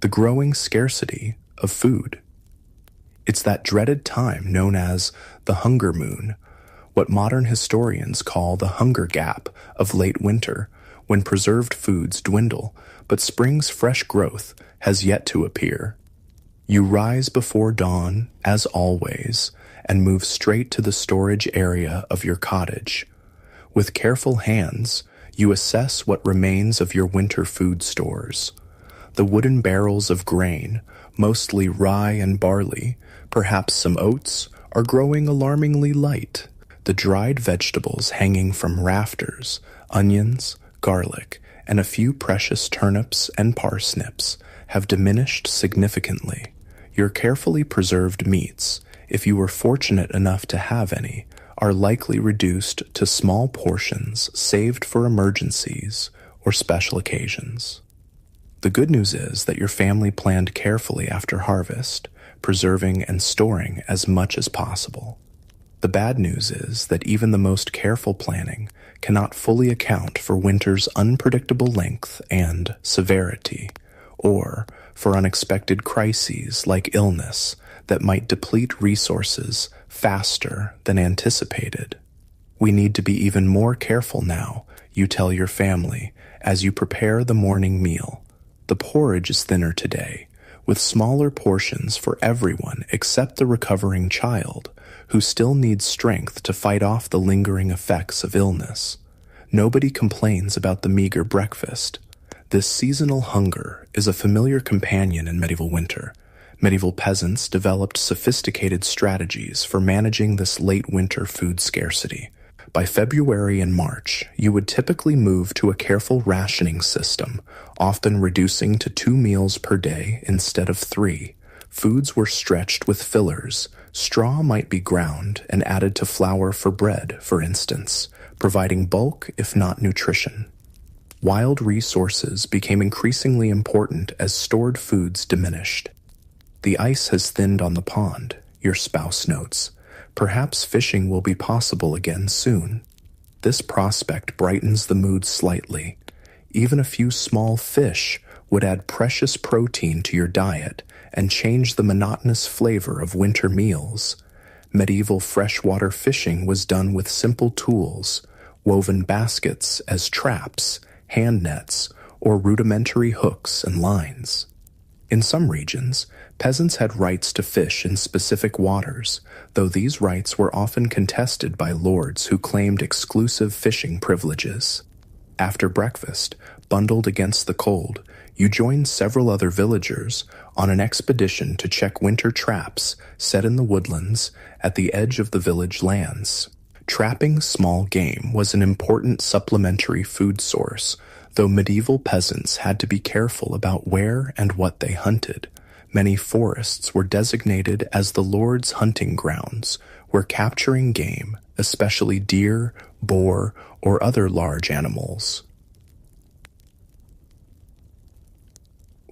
the growing scarcity of food. It's that dreaded time known as the hunger moon, what modern historians call the hunger gap of late winter, when preserved foods dwindle, but spring's fresh growth has yet to appear. You rise before dawn, as always, and move straight to the storage area of your cottage. With careful hands, you assess what remains of your winter food stores. The wooden barrels of grain, mostly rye and barley, perhaps some oats, are growing alarmingly light. The dried vegetables hanging from rafters, onions, garlic, and a few precious turnips and parsnips have diminished significantly. Your carefully preserved meats, if you were fortunate enough to have any, are likely reduced to small portions saved for emergencies or special occasions. The good news is that your family planned carefully after harvest, preserving and storing as much as possible. The bad news is that even the most careful planning cannot fully account for winter's unpredictable length and severity, or for unexpected crises like illness that might deplete resources faster than anticipated. We need to be even more careful now, you tell your family, as you prepare the morning meal. The porridge is thinner today, with smaller portions for everyone except the recovering child, who still needs strength to fight off the lingering effects of illness. Nobody complains about the meager breakfast. This seasonal hunger is a familiar companion in medieval winter. Medieval peasants developed sophisticated strategies for managing this late winter food scarcity. By February and March, you would typically move to a careful rationing system, often reducing to 2 meals per day instead of 3. Foods were stretched with fillers. Straw might be ground and added to flour for bread, for instance, providing bulk if not nutrition. Wild resources became increasingly important as stored foods diminished. The ice has thinned on the pond, your spouse notes. Perhaps fishing will be possible again soon. This prospect brightens the mood slightly. Even a few small fish would add precious protein to your diet and change the monotonous flavor of winter meals. Medieval freshwater fishing was done with simple tools, woven baskets as traps, hand nets, or rudimentary hooks and lines. In some regions, peasants had rights to fish in specific waters, though these rights were often contested by lords who claimed exclusive fishing privileges. After breakfast, bundled against the cold, you joined several other villagers on an expedition to check winter traps set in the woodlands at the edge of the village lands. Trapping small game was an important supplementary food source, though medieval peasants had to be careful about where and what they hunted. Many forests were designated as the Lord's hunting grounds, where capturing game, especially deer, boar, or other large animals,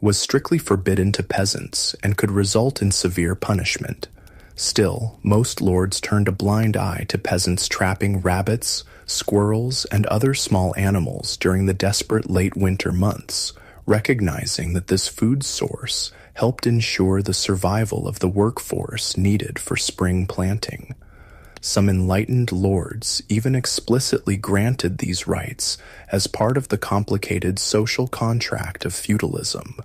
was strictly forbidden to peasants and could result in severe punishment. Still, most lords turned a blind eye to peasants trapping rabbits, squirrels, and other small animals during the desperate late winter months, recognizing that this food source helped ensure the survival of the workforce needed for spring planting. Some enlightened lords even explicitly granted these rights as part of the complicated social contract of feudalism.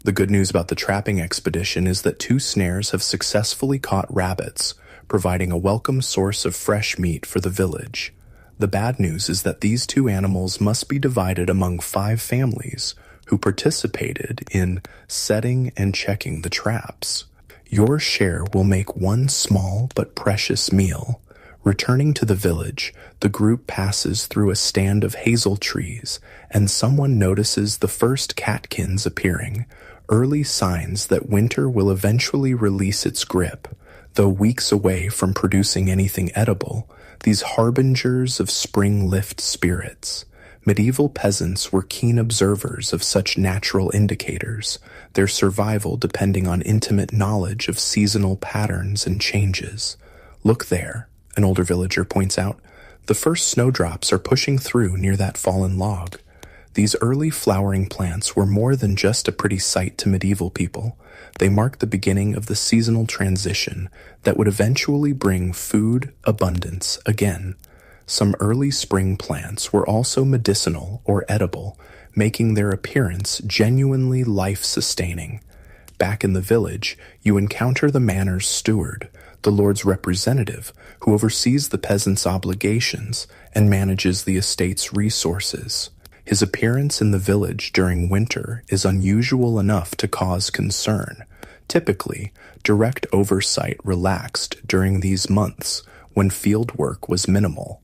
The good news about the trapping expedition is that 2 snares have successfully caught rabbits, providing a welcome source of fresh meat for the village. The bad news is that these 2 animals must be divided among 5 families who participated in setting and checking the traps. Your share will make one small but precious meal. Returning to the village, the group passes through a stand of hazel trees, and someone notices the first catkins appearing, early signs that winter will eventually release its grip. Though weeks away from producing anything edible, these harbingers of spring lift spirits. Medieval peasants were keen observers of such natural indicators, their survival depending on intimate knowledge of seasonal patterns and changes. "Look there," an older villager points out. "The first snowdrops are pushing through near that fallen log." These early flowering plants were more than just a pretty sight to medieval people. They marked the beginning of the seasonal transition that would eventually bring food abundance again. Some early spring plants were also medicinal or edible, making their appearance genuinely life-sustaining. Back in the village, you encounter the manor's steward, the lord's representative, who oversees the peasants' obligations and manages the estate's resources. His appearance in the village during winter is unusual enough to cause concern. Typically, direct oversight relaxed during these months when field work was minimal.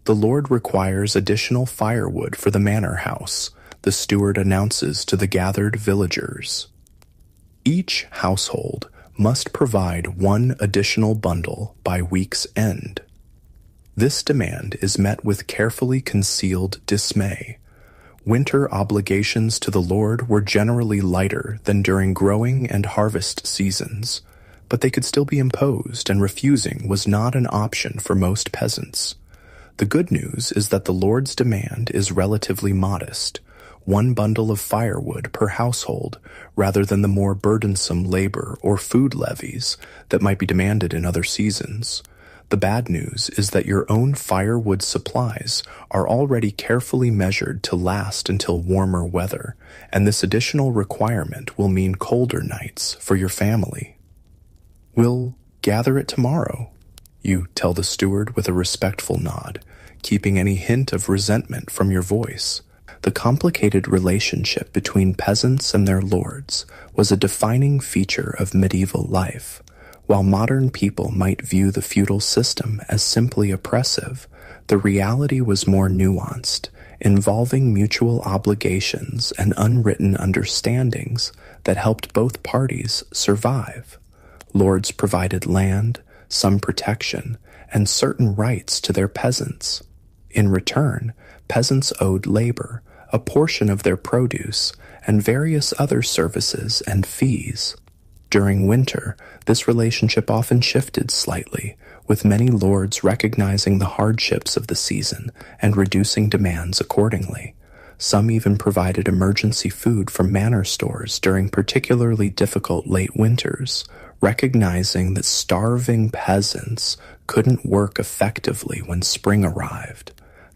The lord requires additional firewood for the manor house, the steward announces to the gathered villagers. Each household must provide 1 additional bundle by week's end. This demand is met with carefully concealed dismay. Winter obligations to the lord were generally lighter than during growing and harvest seasons, but they could still be imposed, and refusing was not an option for most peasants. The good news is that the lord's demand is relatively modest, 1 bundle of firewood per household, rather than the more burdensome labor or food levies that might be demanded in other seasons. The bad news is that your own firewood supplies are already carefully measured to last until warmer weather, and this additional requirement will mean colder nights for your family. "We'll gather it tomorrow," you tell the steward with a respectful nod, keeping any hint of resentment from your voice. The complicated relationship between peasants and their lords was a defining feature of medieval life. While modern people might view the feudal system as simply oppressive, the reality was more nuanced, involving mutual obligations and unwritten understandings that helped both parties survive. Lords provided land, some protection, and certain rights to their peasants. In return, peasants owed labor, a portion of their produce, and various other services and fees. During winter, this relationship often shifted slightly, with many lords recognizing the hardships of the season and reducing demands accordingly. Some even provided emergency food from manor stores during particularly difficult late winters, recognizing that starving peasants couldn't work effectively when spring arrived.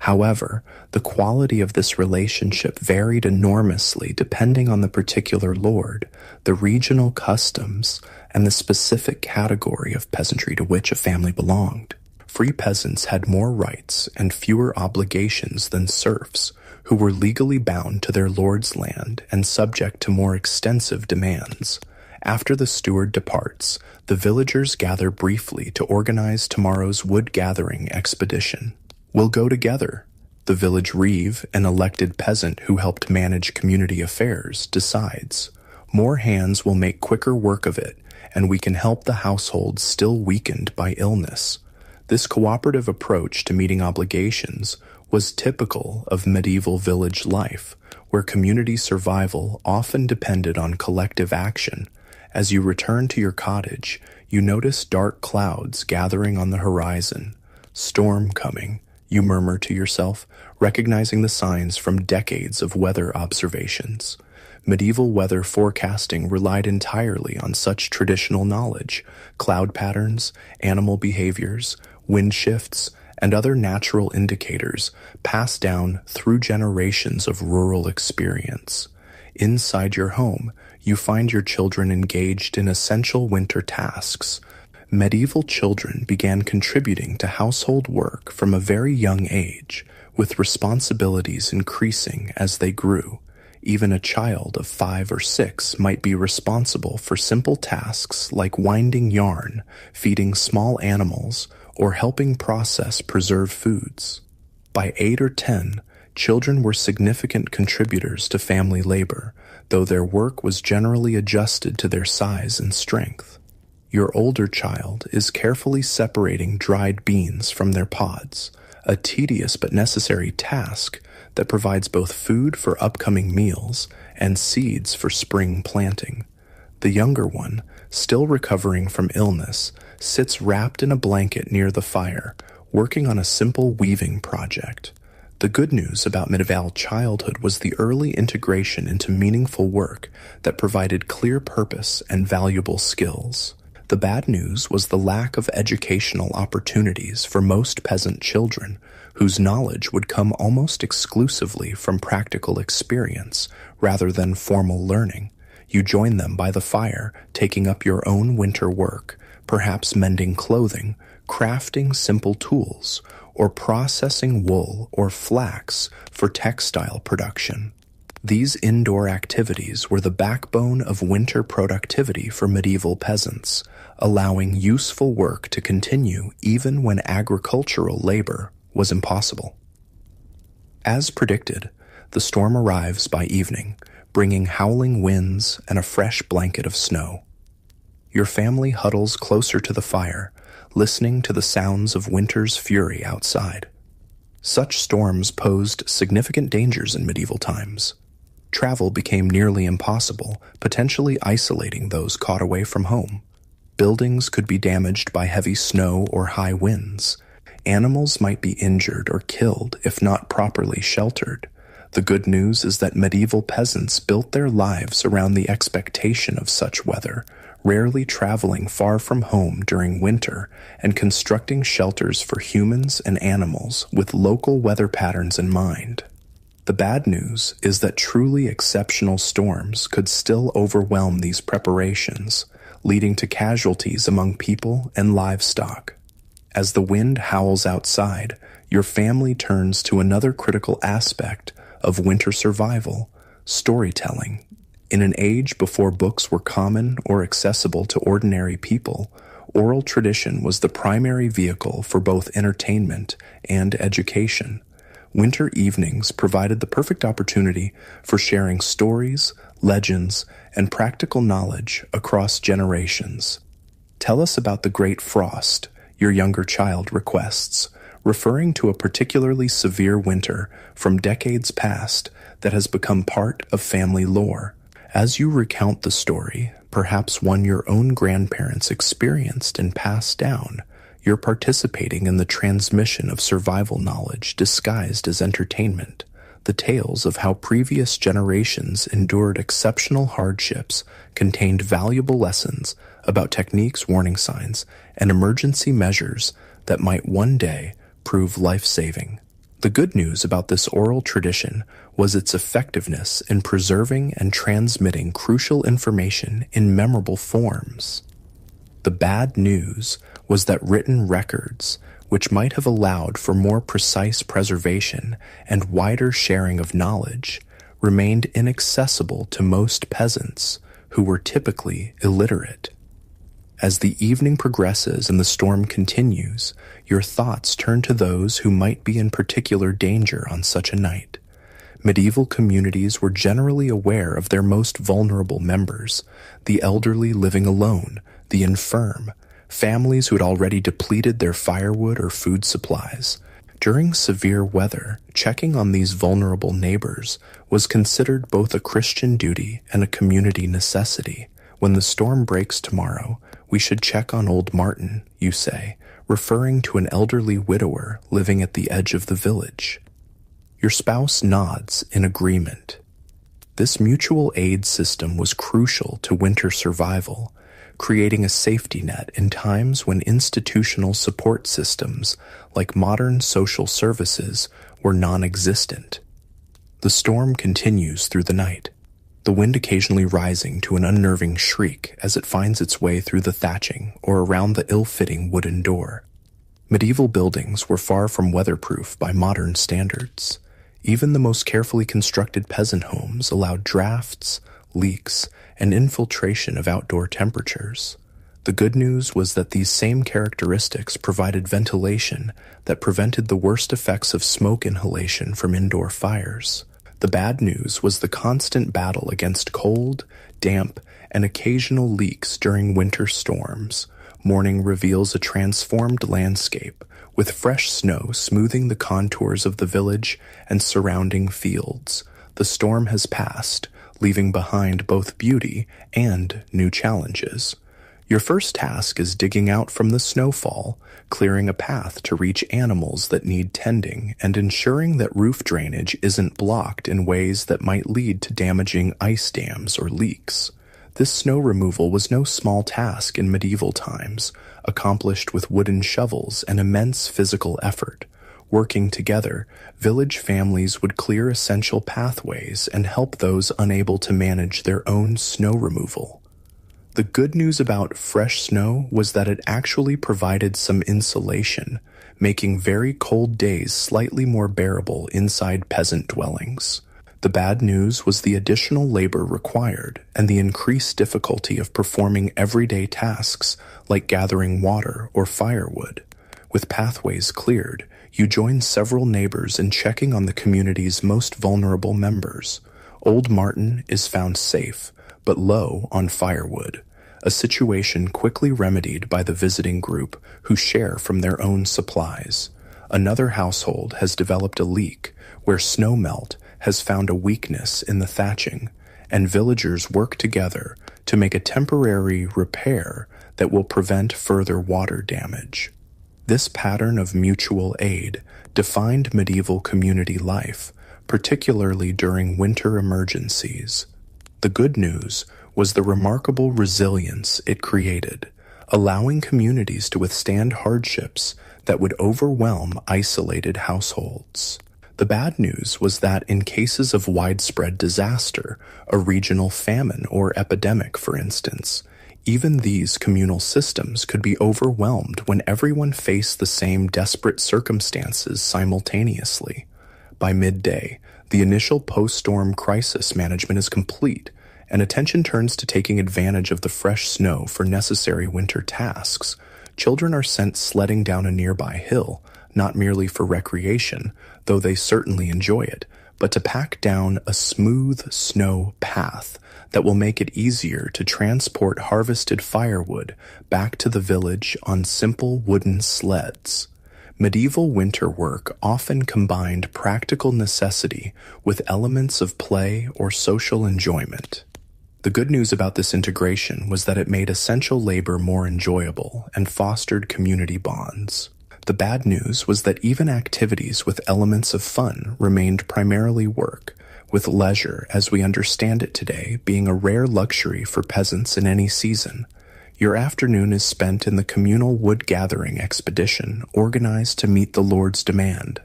However, the quality of this relationship varied enormously depending on the particular lord, the regional customs, and the specific category of peasantry to which a family belonged. Free peasants had more rights and fewer obligations than serfs, who were legally bound to their lord's land and subject to more extensive demands. After the steward departs, the villagers gather briefly to organize tomorrow's wood-gathering expedition. "We'll go together," the village reeve, an elected peasant who helped manage community affairs, decides. More hands will make quicker work of it, and we can help the household still weakened by illness. This cooperative approach to meeting obligations was typical of medieval village life, where community survival often depended on collective action. As you return to your cottage, you notice dark clouds gathering on the horizon. Storm coming, you murmur to yourself, recognizing the signs from decades of weather observations. Medieval weather forecasting relied entirely on such traditional knowledge, cloud patterns, animal behaviors, wind shifts, and other natural indicators passed down through generations of rural experience. Inside your home, you find your children engaged in essential winter tasks. Medieval children began contributing to household work from a very young age, with responsibilities increasing as they grew. Even a child of 5 or 6 might be responsible for simple tasks like winding yarn, feeding small animals, or helping process preserved foods. By 8 or 10, children were significant contributors to family labor, though their work was generally adjusted to their size and strength. Your older child is carefully separating dried beans from their pods, a tedious but necessary task that provides both food for upcoming meals and seeds for spring planting. The younger one, still recovering from illness, sits wrapped in a blanket near the fire, working on a simple weaving project. The good news about medieval childhood was the early integration into meaningful work that provided clear purpose and valuable skills. The bad news was the lack of educational opportunities for most peasant children, whose knowledge would come almost exclusively from practical experience rather than formal learning. You join them by the fire, taking up your own winter work, perhaps mending clothing, crafting simple tools, or processing wool or flax for textile production. These indoor activities were the backbone of winter productivity for medieval peasants, allowing useful work to continue even when agricultural labor was impossible. As predicted, the storm arrives by evening, bringing howling winds and a fresh blanket of snow. Your family huddles closer to the fire, listening to the sounds of winter's fury outside. Such storms posed significant dangers in medieval times. Travel became nearly impossible, potentially isolating those caught away from home. Buildings could be damaged by heavy snow or high winds. Animals might be injured or killed if not properly sheltered. The good news is that medieval peasants built their lives around the expectation of such weather, rarely traveling far from home during winter and constructing shelters for humans and animals with local weather patterns in mind. The bad news is that truly exceptional storms could still overwhelm these preparations, leading to casualties among people and livestock. As the wind howls outside, your family turns to another critical aspect of winter survival: storytelling. In an age before books were common or accessible to ordinary people, oral tradition was the primary vehicle for both entertainment and education. Winter evenings provided the perfect opportunity for sharing stories, legends, and practical knowledge across generations. "Tell us about the Great Frost," your younger child requests, referring to a particularly severe winter from decades past that has become part of family lore. As you recount the story, perhaps one your own grandparents experienced and passed down, you're participating in the transmission of survival knowledge disguised as entertainment. The tales of how previous generations endured exceptional hardships contained valuable lessons about techniques, warning signs, and emergency measures that might one day prove life-saving. The good news about this oral tradition was its effectiveness in preserving and transmitting crucial information in memorable forms. The bad news was that written records, which might have allowed for more precise preservation and wider sharing of knowledge, remained inaccessible to most peasants, who were typically illiterate. As the evening progresses and the storm continues, your thoughts turn to those who might be in particular danger on such a night. Medieval communities were generally aware of their most vulnerable members, the elderly living alone, the infirm, families who had already depleted their firewood or food supplies. During severe weather, checking on these vulnerable neighbors was considered both a Christian duty and a community necessity. When the storm breaks tomorrow, we should check on old Martin, you say, referring to an elderly widower living at the edge of the village. Your spouse nods in agreement. This mutual aid system was crucial to winter survival, creating a safety net in times when institutional support systems, like modern social services, were non-existent. The storm continues through the night, the wind occasionally rising to an unnerving shriek as it finds its way through the thatching or around the ill-fitting wooden door. Medieval buildings were far from weatherproof by modern standards. Even the most carefully constructed peasant homes allowed drafts, leaks, and infiltration of outdoor temperatures. The good news was that these same characteristics provided ventilation that prevented the worst effects of smoke inhalation from indoor fires. The bad news was the constant battle against cold, damp, and occasional leaks during winter storms. Morning reveals a transformed landscape, with fresh snow smoothing the contours of the village and surrounding fields. The storm has passed, leaving behind both beauty and new challenges. Your first task is digging out from the snowfall, clearing a path to reach animals that need tending, and ensuring that roof drainage isn't blocked in ways that might lead to damaging ice dams or leaks. This snow removal was no small task in medieval times, accomplished with wooden shovels and immense physical effort. Working together, village families would clear essential pathways and help those unable to manage their own snow removal. The good news about fresh snow was that it actually provided some insulation, making very cold days slightly more bearable inside peasant dwellings. The bad news was the additional labor required and the increased difficulty of performing everyday tasks like gathering water or firewood. With pathways cleared, you join several neighbors in checking on the community's most vulnerable members. Old Martin is found safe, but low on firewood, a situation quickly remedied by the visiting group who share from their own supplies. Another household has developed a leak where snow melt has found a weakness in the thatching, and villagers work together to make a temporary repair that will prevent further water damage. This pattern of mutual aid defined medieval community life, particularly during winter emergencies. The good news was the remarkable resilience it created, allowing communities to withstand hardships that would overwhelm isolated households. The bad news was that in cases of widespread disaster, a regional famine or epidemic, for instance, even these communal systems could be overwhelmed when everyone faced the same desperate circumstances simultaneously. By midday, the initial post-storm crisis management is complete, and attention turns to taking advantage of the fresh snow for necessary winter tasks. Children are sent sledding down a nearby hill, not merely for recreation, though they certainly enjoy it, but to pack down a smooth snow path that will make it easier to transport harvested firewood back to the village on simple wooden sleds. Medieval winter work often combined practical necessity with elements of play or social enjoyment. The good news about this integration was that it made essential labor more enjoyable and fostered community bonds. The bad news was that even activities with elements of fun remained primarily work, with leisure as we understand it today being a rare luxury for peasants in any season. Your afternoon is spent in the communal wood-gathering expedition organized to meet the Lord's demand.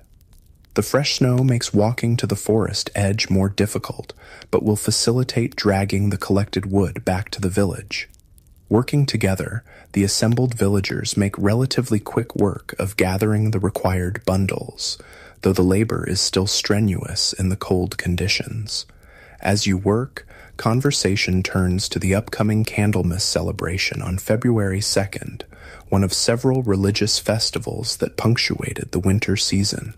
The fresh snow makes walking to the forest edge more difficult, but will facilitate dragging the collected wood back to the village. Working together, the assembled villagers make relatively quick work of gathering the required bundles, though the labor is still strenuous in the cold conditions. As you work, conversation turns to the upcoming Candlemas celebration on February 2nd, one of several religious festivals that punctuated the winter season.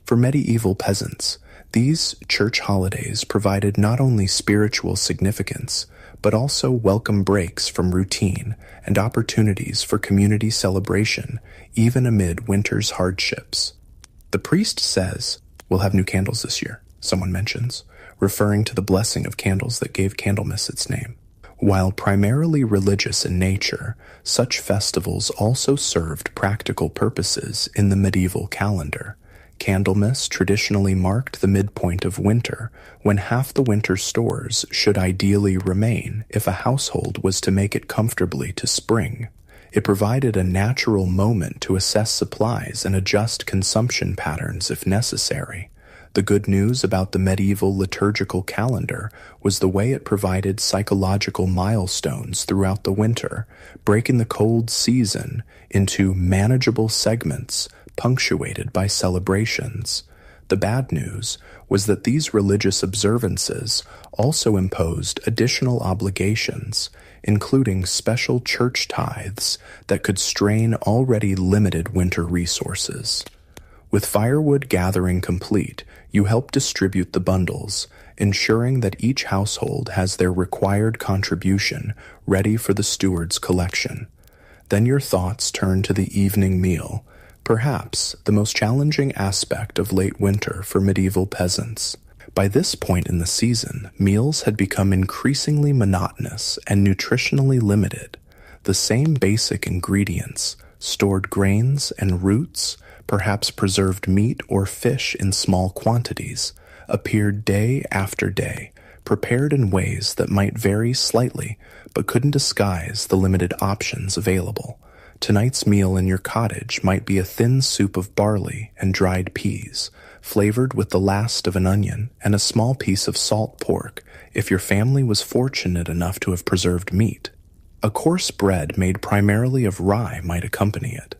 For medieval peasants, These church holidays provided not only spiritual significance, but also welcome breaks from routine and opportunities for community celebration, even amid winter's hardships. The priest says, "We'll have new candles this year," someone mentions, referring to the blessing of candles that gave Candlemas its name. While primarily religious in nature, such festivals also served practical purposes in the medieval calendar. Candlemas traditionally marked the midpoint of winter, when half the winter stores should ideally remain if a household was to make it comfortably to spring. It provided a natural moment to assess supplies and adjust consumption patterns if necessary. The good news about the medieval liturgical calendar was the way it provided psychological milestones throughout the winter, breaking the cold season into manageable segments punctuated by celebrations. The bad news was that these religious observances also imposed additional obligations, including special church tithes that could strain already limited winter resources. With firewood gathering complete, you help distribute the bundles, ensuring that each household has their required contribution ready for the steward's collection. Then your thoughts turn to the evening meal, perhaps the most challenging aspect of late winter for medieval peasants. By this point in the season, meals had become increasingly monotonous and nutritionally limited. The same basic ingredients, stored grains and roots, perhaps preserved meat or fish in small quantities, appeared day after day, prepared in ways that might vary slightly but couldn't disguise the limited options available. Tonight's meal in your cottage might be a thin soup of barley and dried peas, flavored with the last of an onion and a small piece of salt pork, if your family was fortunate enough to have preserved meat. A coarse bread made primarily of rye might accompany it.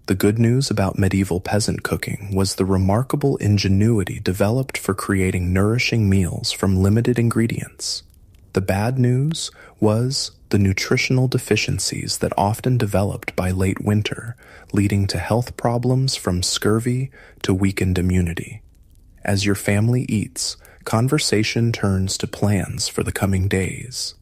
The good news about medieval peasant cooking was the remarkable ingenuity developed for creating nourishing meals from limited ingredients. The bad news was the nutritional deficiencies that often developed by late winter, leading to health problems from scurvy to weakened immunity. As your family eats, conversation turns to plans for the coming days.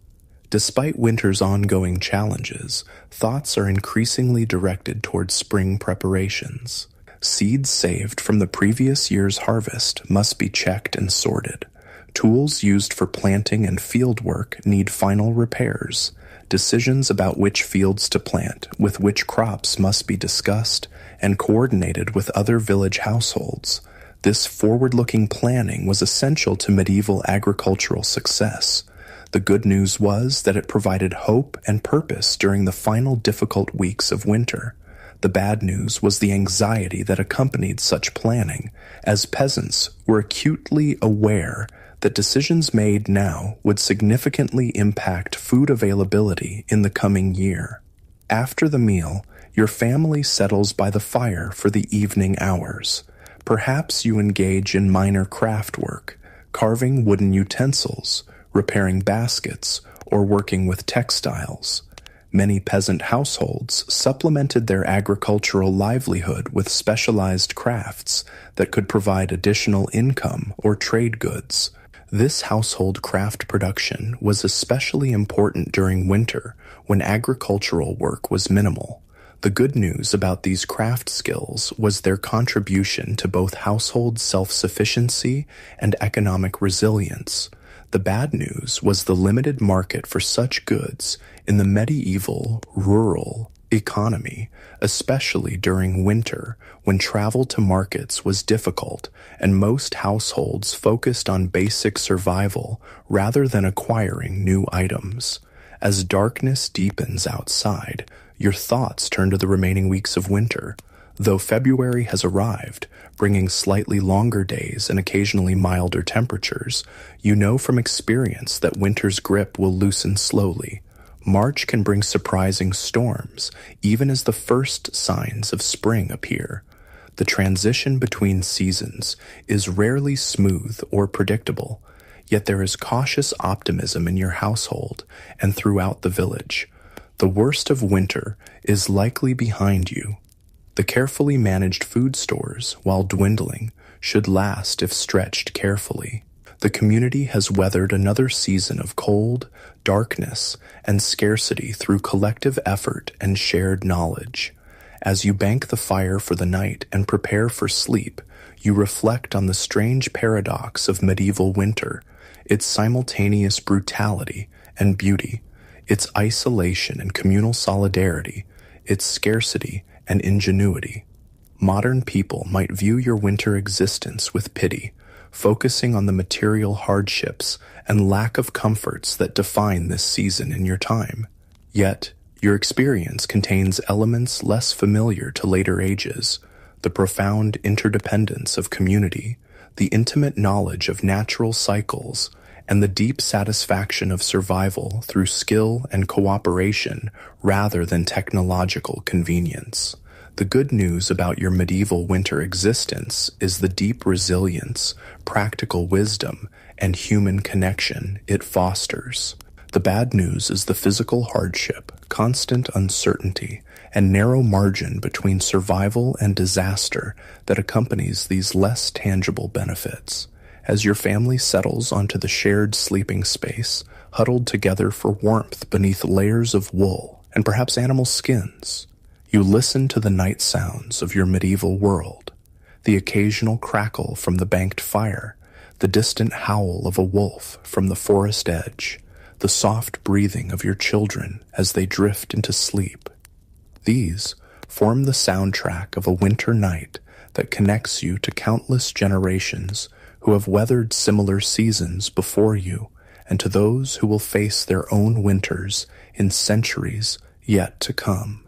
Despite winter's ongoing challenges, thoughts are increasingly directed towards spring preparations. Seeds saved from the previous year's harvest must be checked and sorted. Tools used for planting and field work need final repairs. Decisions about which fields to plant with which crops must be discussed and coordinated with other village households. This forward-looking planning was essential to medieval agricultural success. The good news was that it provided hope and purpose during the final difficult weeks of winter. The bad news was the anxiety that accompanied such planning, as peasants were acutely aware that decisions made now would significantly impact food availability in the coming year. After the meal, your family settles by the fire for the evening hours. Perhaps you engage in minor craft work, carving wooden utensils, repairing baskets, or working with textiles. Many peasant households supplemented their agricultural livelihood with specialized crafts that could provide additional income or trade goods. This household craft production was especially important during winter when agricultural work was minimal. The good news about these craft skills was their contribution to both household self-sufficiency and economic resilience. The bad news was the limited market for such goods in the medieval rural economy, especially during winter when travel to markets was difficult and most households focused on basic survival rather than acquiring new items. As darkness deepens outside, your thoughts turn to the remaining weeks of winter. Though February has arrived, bringing slightly longer days and occasionally milder temperatures, you know from experience that winter's grip will loosen slowly. March can bring surprising storms, even as the first signs of spring appear. The transition between seasons is rarely smooth or predictable, yet there is cautious optimism in your household and throughout the village. The worst of winter is likely behind you. The carefully managed food stores, while dwindling, should last if stretched carefully. The community has weathered another season of cold, darkness, and scarcity through collective effort and shared knowledge. As you bank the fire for the night and prepare for sleep, you reflect on the strange paradox of medieval winter, its simultaneous brutality and beauty, its isolation and communal solidarity, its scarcity and ingenuity. Modern people might view your winter existence with pity, focusing on the material hardships and lack of comforts that define this season in your time. Yet, your experience contains elements less familiar to later ages: the profound interdependence of community, the intimate knowledge of natural cycles, and the deep satisfaction of survival through skill and cooperation rather than technological convenience. The good news about your medieval winter existence is the deep resilience, practical wisdom, and human connection it fosters. The bad news is the physical hardship, constant uncertainty, and narrow margin between survival and disaster that accompanies these less tangible benefits. As your family settles onto the shared sleeping space, huddled together for warmth beneath layers of wool and perhaps animal skins, you listen to the night sounds of your medieval world, the occasional crackle from the banked fire, the distant howl of a wolf from the forest edge, the soft breathing of your children as they drift into sleep. These form the soundtrack of a winter night that connects you to countless generations who have weathered similar seasons before you, and to those who will face their own winters in centuries yet to come.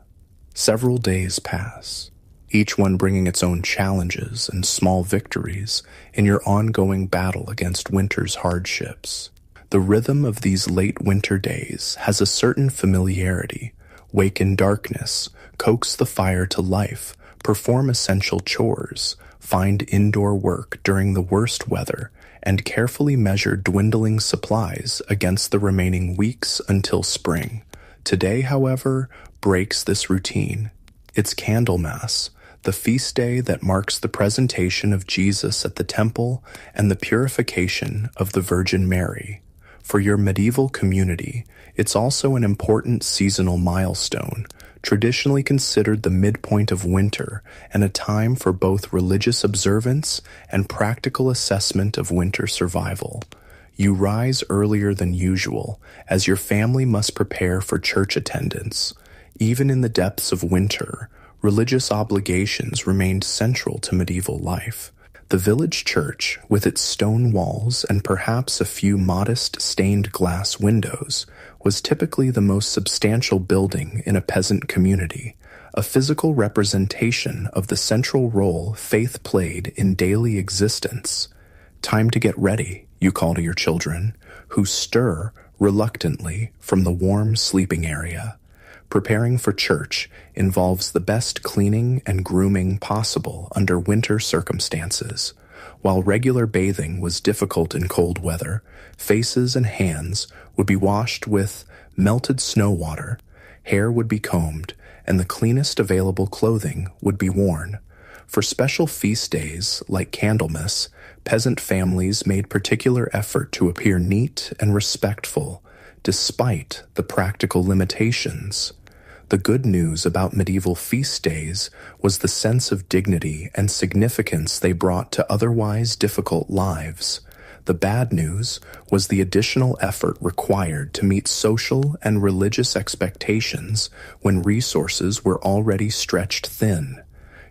Several days pass, each one bringing its own challenges and small victories in your ongoing battle against winter's hardships. The rhythm of these late winter days has a certain familiarity: wake in darkness, coax the fire to life, perform essential chores, find indoor work during the worst weather, and carefully measure dwindling supplies against the remaining weeks until spring. Today, however, breaks this routine. It's Candlemas, the feast day that marks the presentation of Jesus at the temple and the purification of the Virgin Mary. For your medieval community, it's also an important seasonal milestone, traditionally considered the midpoint of winter and a time for both religious observance and practical assessment of winter survival. You rise earlier than usual, as your family must prepare for church attendance. Even in the depths of winter, religious obligations remained central to medieval life. The village church, with its stone walls and perhaps a few modest stained glass windows, was typically the most substantial building in a peasant community, a physical representation of the central role faith played in daily existence. Time to get ready, you call to your children, who stir reluctantly from the warm sleeping area. Preparing for church involves the best cleaning and grooming possible under winter circumstances. While regular bathing was difficult in cold weather, faces and hands would be washed with melted snow water, hair would be combed, and the cleanest available clothing would be worn. For special feast days, like Candlemas, peasant families made particular effort to appear neat and respectful, despite the practical limitations. The good news about medieval feast days was the sense of dignity and significance they brought to otherwise difficult lives. The bad news was the additional effort required to meet social and religious expectations when resources were already stretched thin.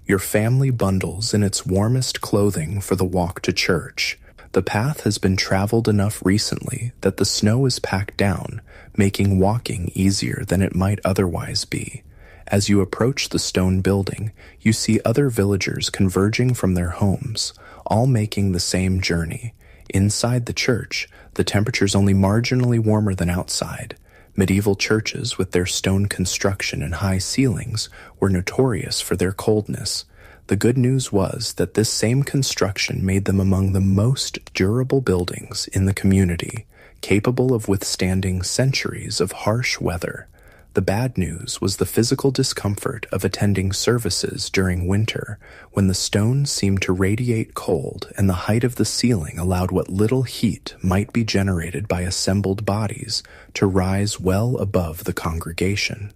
Your family bundles in its warmest clothing for the walk to church. The path has been traveled enough recently that the snow is packed down, making walking easier than it might otherwise be. As you approach the stone building, you see other villagers converging from their homes, all making the same journey. Inside the church, the temperature's only marginally warmer than outside. Medieval churches, with their stone construction and high ceilings, were notorious for their coldness. The good news was that this same construction made them among the most durable buildings in the community, capable of withstanding centuries of harsh weather. The bad news was the physical discomfort of attending services during winter, when the stones seemed to radiate cold and the height of the ceiling allowed what little heat might be generated by assembled bodies to rise well above the congregation.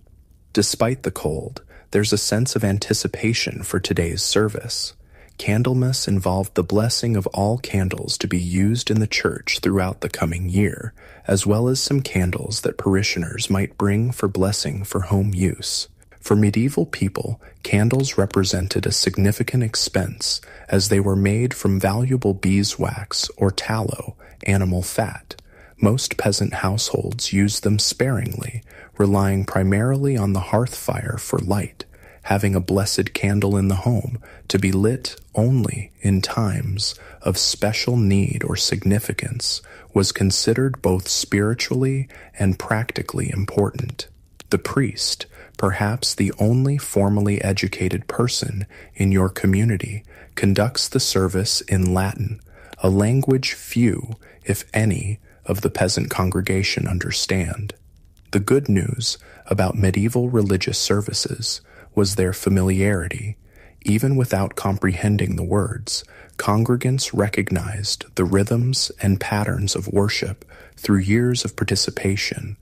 Despite the cold, there's a sense of anticipation for today's service. Candlemas involved the blessing of all candles to be used in the church throughout the coming year, as well as some candles that parishioners might bring for blessing for home use. For medieval people, candles represented a significant expense, as they were made from valuable beeswax or tallow, animal fat. Most peasant households used them sparingly, relying primarily on the hearth fire for light. Having a blessed candle in the home to be lit only in times of special need or significance was considered both spiritually and practically important. The priest, perhaps the only formally educated person in your community, conducts the service in Latin, a language few, if any, of the peasant congregation understand. The good news about medieval religious services was their familiarity. Even without comprehending the words, congregants recognized the rhythms and patterns of worship through years of participation.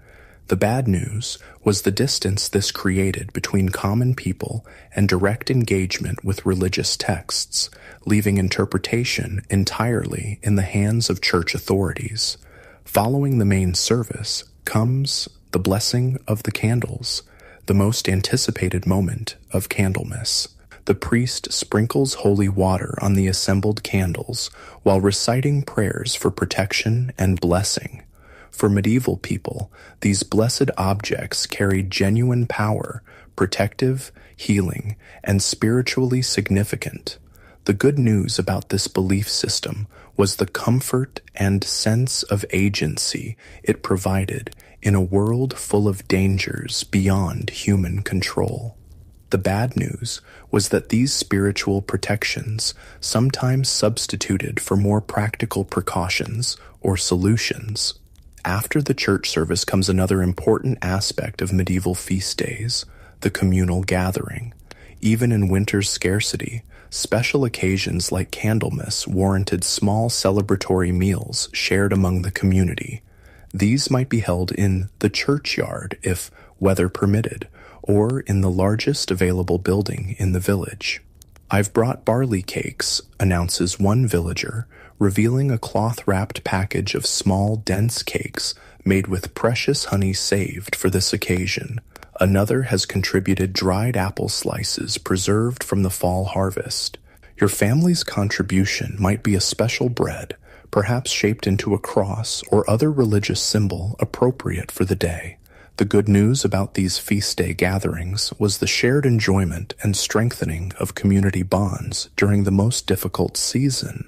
The bad news was the distance this created between common people and direct engagement with religious texts, leaving interpretation entirely in the hands of church authorities. Following the main service comes the blessing of the candles, the most anticipated moment of Candlemas. The priest sprinkles holy water on the assembled candles while reciting prayers for protection and blessing. For medieval people, these blessed objects carried genuine power, protective, healing, and spiritually significant. The good news about this belief system was the comfort and sense of agency it provided in a world full of dangers beyond human control. The bad news was that these spiritual protections sometimes substituted for more practical precautions or solutions. After the church service comes another important aspect of medieval feast days, the communal gathering. Even in winter's scarcity, special occasions like Candlemas warranted small celebratory meals shared among the community. These might be held in the churchyard if weather permitted, or in the largest available building in the village. "I've brought barley cakes," announces one villager, revealing a cloth-wrapped package of small, dense cakes made with precious honey saved for this occasion. Another has contributed dried apple slices preserved from the fall harvest. Your family's contribution might be a special bread, perhaps shaped into a cross or other religious symbol appropriate for the day. The good news about these feast day gatherings was the shared enjoyment and strengthening of community bonds during the most difficult season.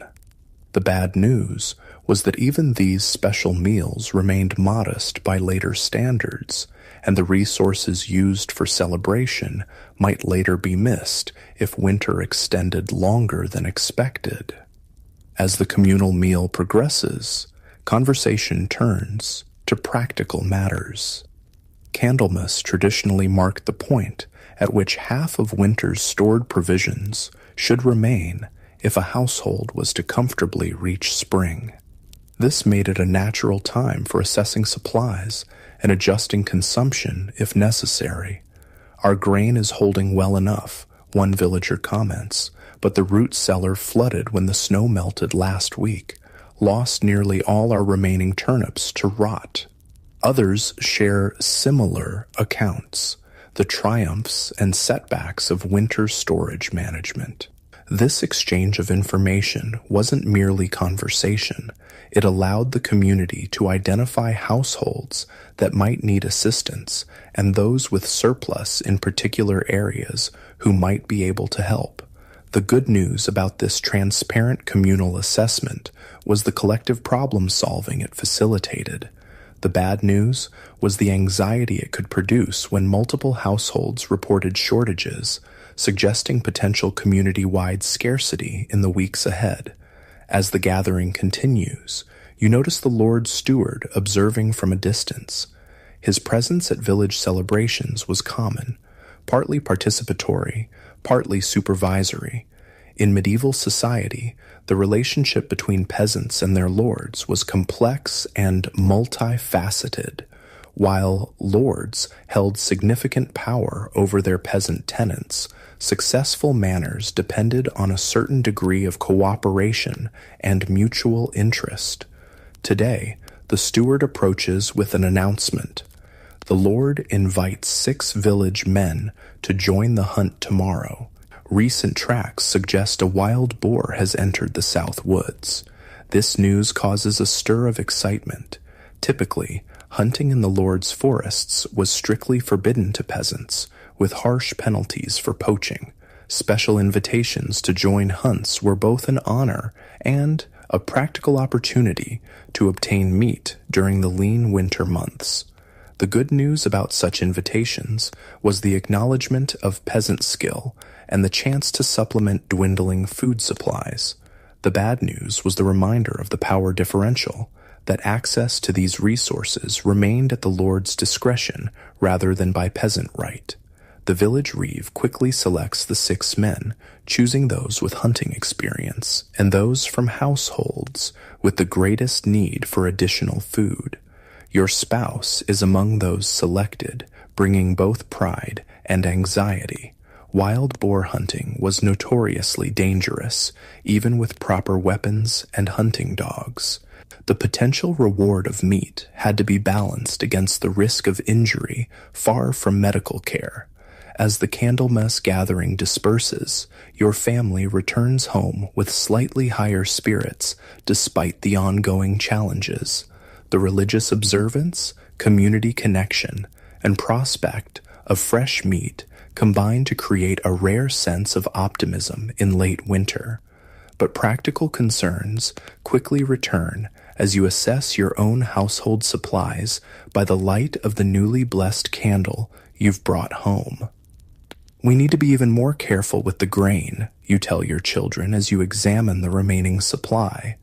The bad news was that even these special meals remained modest by later standards, and the resources used for celebration might later be missed if winter extended longer than expected. As the communal meal progresses, conversation turns to practical matters. Candlemas traditionally marked the point at which half of winter's stored provisions should remain if a household was to comfortably reach spring. This made it a natural time for assessing supplies and adjusting consumption if necessary. "Our grain is holding well enough," one villager comments, "but the root cellar flooded when the snow melted last week, lost nearly all our remaining turnips to rot." Others share similar accounts, the triumphs and setbacks of winter storage management. This exchange of information wasn't merely conversation. It allowed the community to identify households that might need assistance and those with surplus in particular areas who might be able to help. The good news about this transparent communal assessment was the collective problem solving it facilitated. The bad news was the anxiety it could produce when multiple households reported shortages, suggesting potential community-wide scarcity in the weeks ahead. As the gathering continues, you notice the Lord Steward observing from a distance. His presence at village celebrations was common, partly participatory, partly supervisory. In medieval society, the relationship between peasants and their lords was complex and multifaceted. While lords held significant power over their peasant tenants, successful manors depended on a certain degree of cooperation and mutual interest. Today, the steward approaches with an announcement. The lord invites 6 village men to join the hunt tomorrow. Recent tracks suggest a wild boar has entered the South Woods. This news causes a stir of excitement. Typically, hunting in the lord's forests was strictly forbidden to peasants, with harsh penalties for poaching. Special invitations to join hunts were both an honor and a practical opportunity to obtain meat during the lean winter months. The good news about such invitations was the acknowledgement of peasant skill and the chance to supplement dwindling food supplies. The bad news was the reminder of the power differential, that access to these resources remained at the lord's discretion rather than by peasant right. The village reeve quickly selects the 6 men, choosing those with hunting experience and those from households with the greatest need for additional food. Your spouse is among those selected, bringing both pride and anxiety. Wild boar hunting was notoriously dangerous, even with proper weapons and hunting dogs. The potential reward of meat had to be balanced against the risk of injury far from medical care. As the Candlemas gathering disperses, your family returns home with slightly higher spirits despite the ongoing challenges. The religious observance, community connection, and prospect of fresh meat combine to create a rare sense of optimism in late winter. But practical concerns quickly return as you assess your own household supplies by the light of the newly blessed candle you've brought home. We need to be even more careful with the grain, you tell your children as you examine the remaining supply.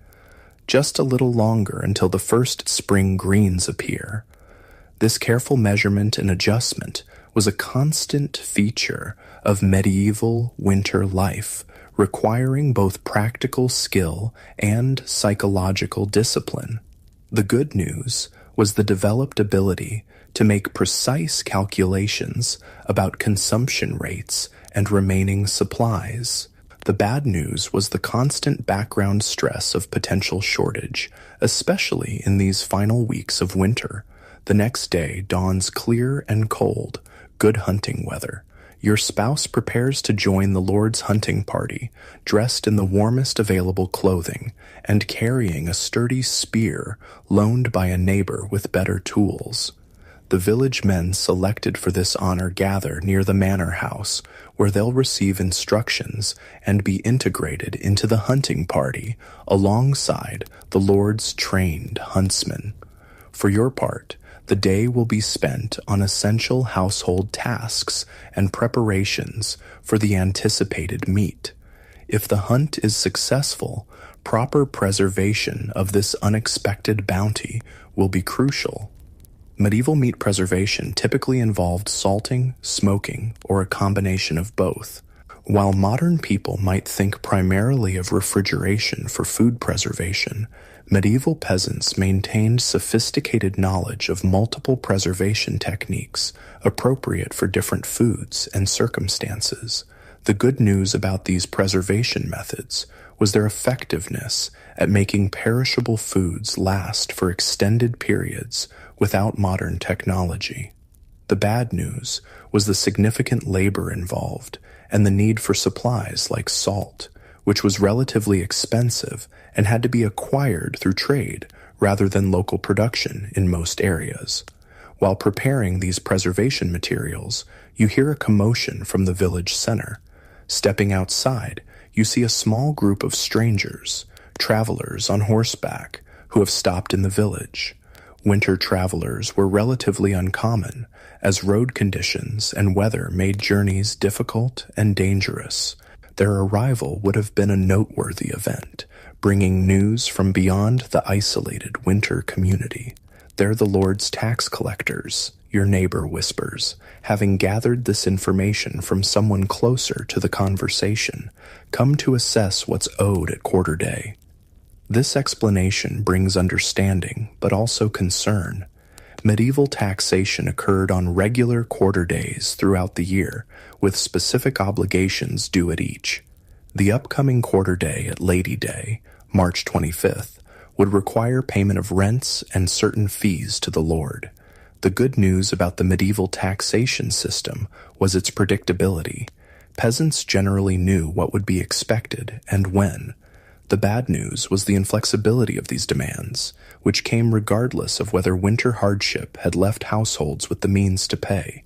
Just a little longer until the first spring greens appear. This careful measurement and adjustment was a constant feature of medieval winter life, requiring both practical skill and psychological discipline. The good news was the developed ability to make precise calculations about consumption rates and remaining supplies. The bad news was the constant background stress of potential shortage, especially in these final weeks of winter. The next day dawns clear and cold, good hunting weather. Your spouse prepares to join the Lord's hunting party, dressed in the warmest available clothing and carrying a sturdy spear loaned by a neighbor with better tools. The village men selected for this honor gather near the manor house, where they'll receive instructions and be integrated into the hunting party alongside the Lord's trained huntsmen. For your part, the day will be spent on essential household tasks and preparations for the anticipated meat. If the hunt is successful, proper preservation of this unexpected bounty will be crucial. Medieval meat preservation typically involved salting, smoking, or a combination of both. While modern people might think primarily of refrigeration for food preservation, medieval peasants maintained sophisticated knowledge of multiple preservation techniques appropriate for different foods and circumstances. The good news about these preservation methods was their effectiveness at making perishable foods last for extended periods without modern technology. The bad news was the significant labor involved and the need for supplies like salt, which was relatively expensive and had to be acquired through trade rather than local production in most areas. While preparing these preservation materials, you hear a commotion from the village center. Stepping outside, you see a small group of strangers, travelers on horseback, who have stopped in the village. Winter travelers were relatively uncommon, as road conditions and weather made journeys difficult and dangerous. Their arrival would have been a noteworthy event, bringing news from beyond the isolated winter community. they're the Lord's tax collectors, your neighbor whispers, having gathered this information from someone closer to the conversation, come to assess what's owed at quarter day. This explanation brings understanding, but also concern. Medieval taxation occurred on regular quarter days throughout the year, with specific obligations due at each. The upcoming quarter day at Lady Day, March 25th, would require payment of rents and certain fees to the Lord. The good news about the medieval taxation system was its predictability. Peasants generally knew what would be expected and when. The bad news was the inflexibility of these demands, which came regardless of whether winter hardship had left households with the means to pay.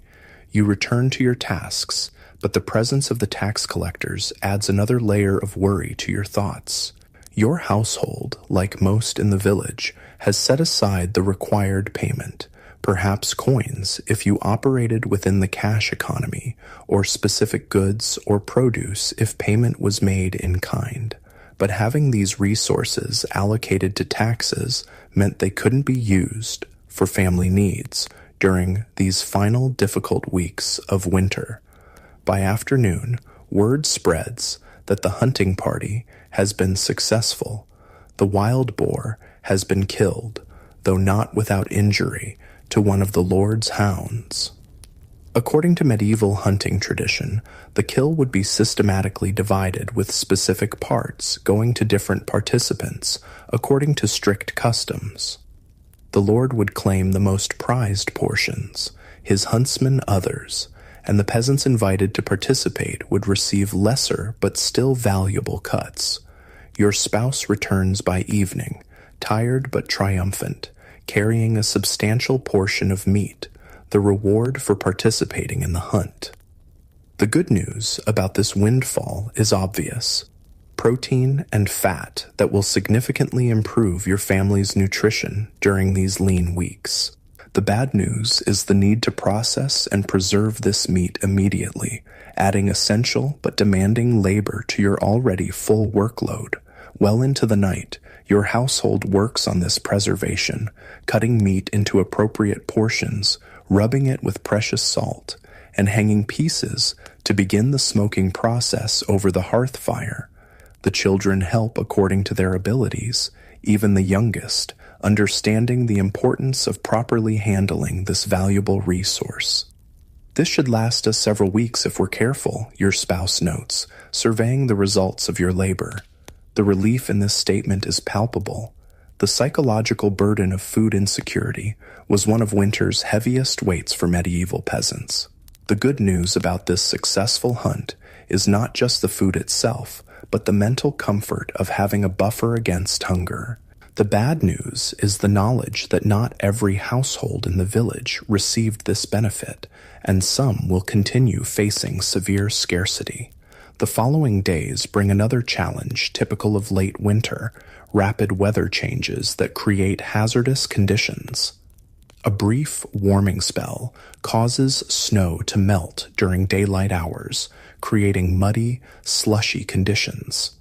You return to your tasks, but the presence of the tax collectors adds another layer of worry to your thoughts. Your household, like most in the village, has set aside the required payment, perhaps coins if you operated within the cash economy, or specific goods or produce if payment was made in kind. But having these resources allocated to taxes meant they couldn't be used for family needs during these final difficult weeks of winter. By afternoon, word spreads that the hunting party has been successful. The wild boar has been killed, though not without injury, to one of the Lord's hounds. According to medieval hunting tradition, the kill would be systematically divided with specific parts going to different participants according to strict customs. The Lord would claim the most prized portions, his huntsmen others, and the peasants invited to participate would receive lesser but still valuable cuts. Your spouse returns by evening, tired but triumphant, carrying a substantial portion of meat, the reward for participating in the hunt. The good news about this windfall is obvious. Protein and fat that will significantly improve your family's nutrition during these lean weeks. The bad news is the need to process and preserve this meat immediately, adding essential but demanding labor to your already full workload. Well into the night, your household works on this preservation, cutting meat into appropriate portions, rubbing it with precious salt, and hanging pieces to begin the smoking process over the hearth fire. The children help according to their abilities, even the youngest, understanding the importance of properly handling this valuable resource. This should last us several weeks if we're careful, your spouse notes, surveying the results of your labor. The relief in this statement is palpable. The psychological burden of food insecurity was one of winter's heaviest weights for medieval peasants. The good news about this successful hunt is not just the food itself, but the mental comfort of having a buffer against hunger. The bad news is the knowledge that not every household in the village received this benefit, and some will continue facing severe scarcity. The following days bring another challenge typical of late winter, rapid weather changes that create hazardous conditions. A brief warming spell causes snow to melt during daylight hours, creating muddy, slushy conditions.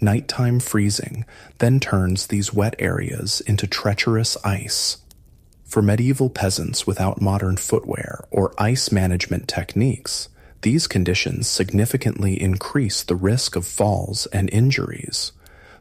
Nighttime freezing then turns these wet areas into treacherous ice. For medieval peasants without modern footwear or ice management techniques, these conditions significantly increase the risk of falls and injuries.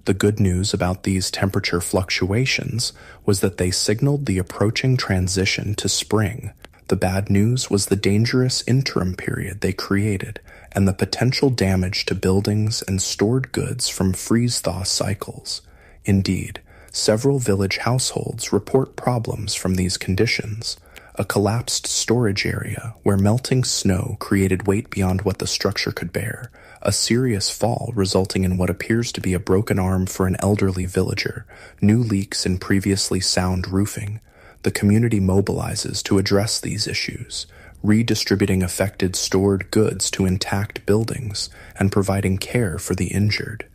The good news about these temperature fluctuations was that they signaled the approaching transition to spring. The bad news was the dangerous interim period they created and the potential damage to buildings and stored goods from freeze-thaw cycles. Indeed, several village households report problems from these conditions. A collapsed storage area where melting snow created weight beyond what the structure could bear, a serious fall resulting in what appears to be a broken arm for an elderly villager, new leaks in previously sound roofing. The community mobilizes to address these issues, redistributing affected stored goods to intact buildings and providing care for the injured.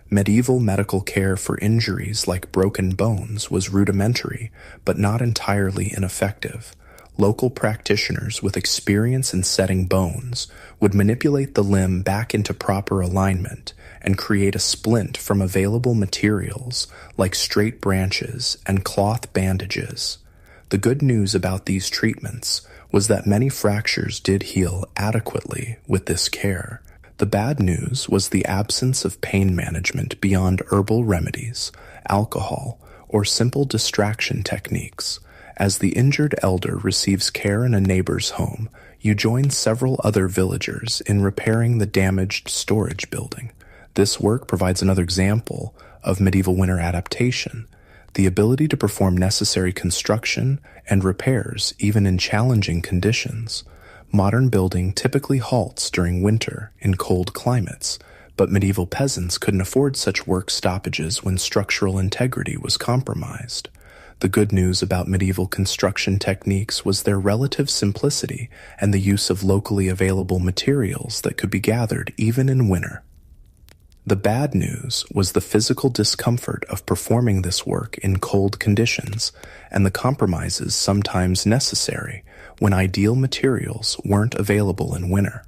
Medieval medical care for injuries like broken bones was rudimentary, but not entirely ineffective. Local practitioners with experience in setting bones would manipulate the limb back into proper alignment and create a splint from available materials like straight branches and cloth bandages. The good news about these treatments was that many fractures did heal adequately with this care. The bad news was the absence of pain management beyond herbal remedies, alcohol, or simple distraction techniques. As the injured elder receives care in a neighbor's home, you join several other villagers in repairing the damaged storage building. This work provides another example of medieval winter adaptation, the ability to perform necessary construction and repairs even in challenging conditions. Modern building typically halts during winter in cold climates, but medieval peasants couldn't afford such work stoppages when structural integrity was compromised. The good news about medieval construction techniques was their relative simplicity and the use of locally available materials that could be gathered even in winter. The bad news was the physical discomfort of performing this work in cold conditions and the compromises sometimes necessary when ideal materials weren't available in winter.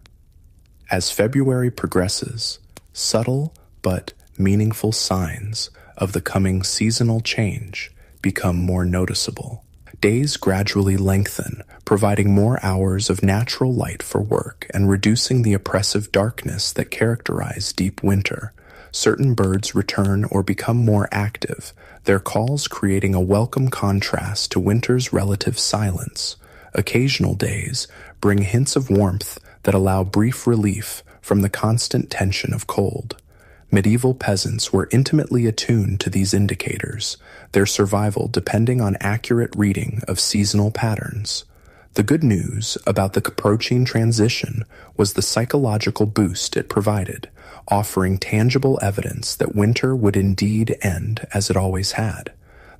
As February progresses, subtle but meaningful signs of the coming seasonal change become more noticeable. Days gradually lengthen, providing more hours of natural light for work and reducing the oppressive darkness that characterized deep winter. Certain birds return or become more active, their calls creating a welcome contrast to winter's relative silence. Occasional days bring hints of warmth that allow brief relief from the constant tension of cold. Medieval peasants were intimately attuned to these indicators, their survival depending on accurate reading of seasonal patterns. The good news about the approaching transition was the psychological boost it provided, offering tangible evidence that winter would indeed end as it always had.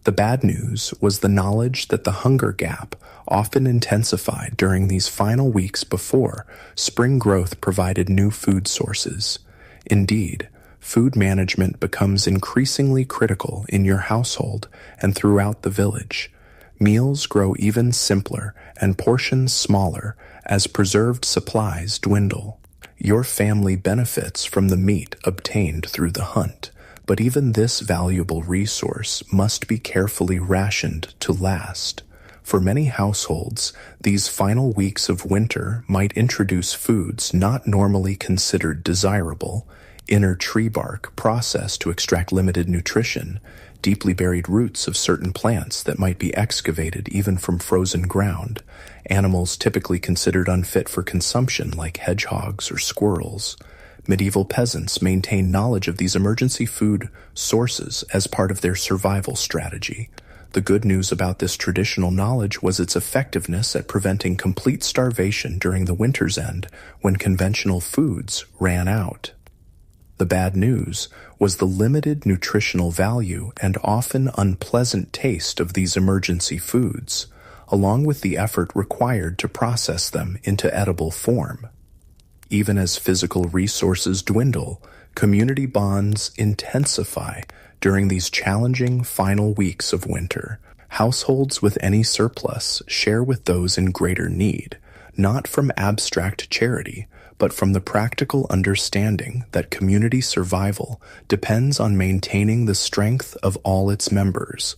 The bad news was the knowledge that the hunger gap often intensified during these final weeks before spring growth provided new food sources. Indeed, food management becomes increasingly critical in your household and throughout the village. Meals grow even simpler and portions smaller as preserved supplies dwindle. Your family benefits from the meat obtained through the hunt, but even this valuable resource must be carefully rationed to last. For many households, these final weeks of winter might introduce foods not normally considered desirable: inner tree bark processed to extract limited nutrition, deeply buried roots of certain plants that might be excavated even from frozen ground, animals typically considered unfit for consumption like hedgehogs or squirrels. Medieval peasants maintained knowledge of these emergency food sources as part of their survival strategy. The good news about this traditional knowledge was its effectiveness at preventing complete starvation during the winter's end when conventional foods ran out. The bad news was the limited nutritional value and often unpleasant taste of these emergency foods, along with the effort required to process them into edible form. Even as physical resources dwindle, community bonds intensify during these challenging final weeks of winter. Households with any surplus share with those in greater need, not from abstract charity, but from the practical understanding that community survival depends on maintaining the strength of all its members.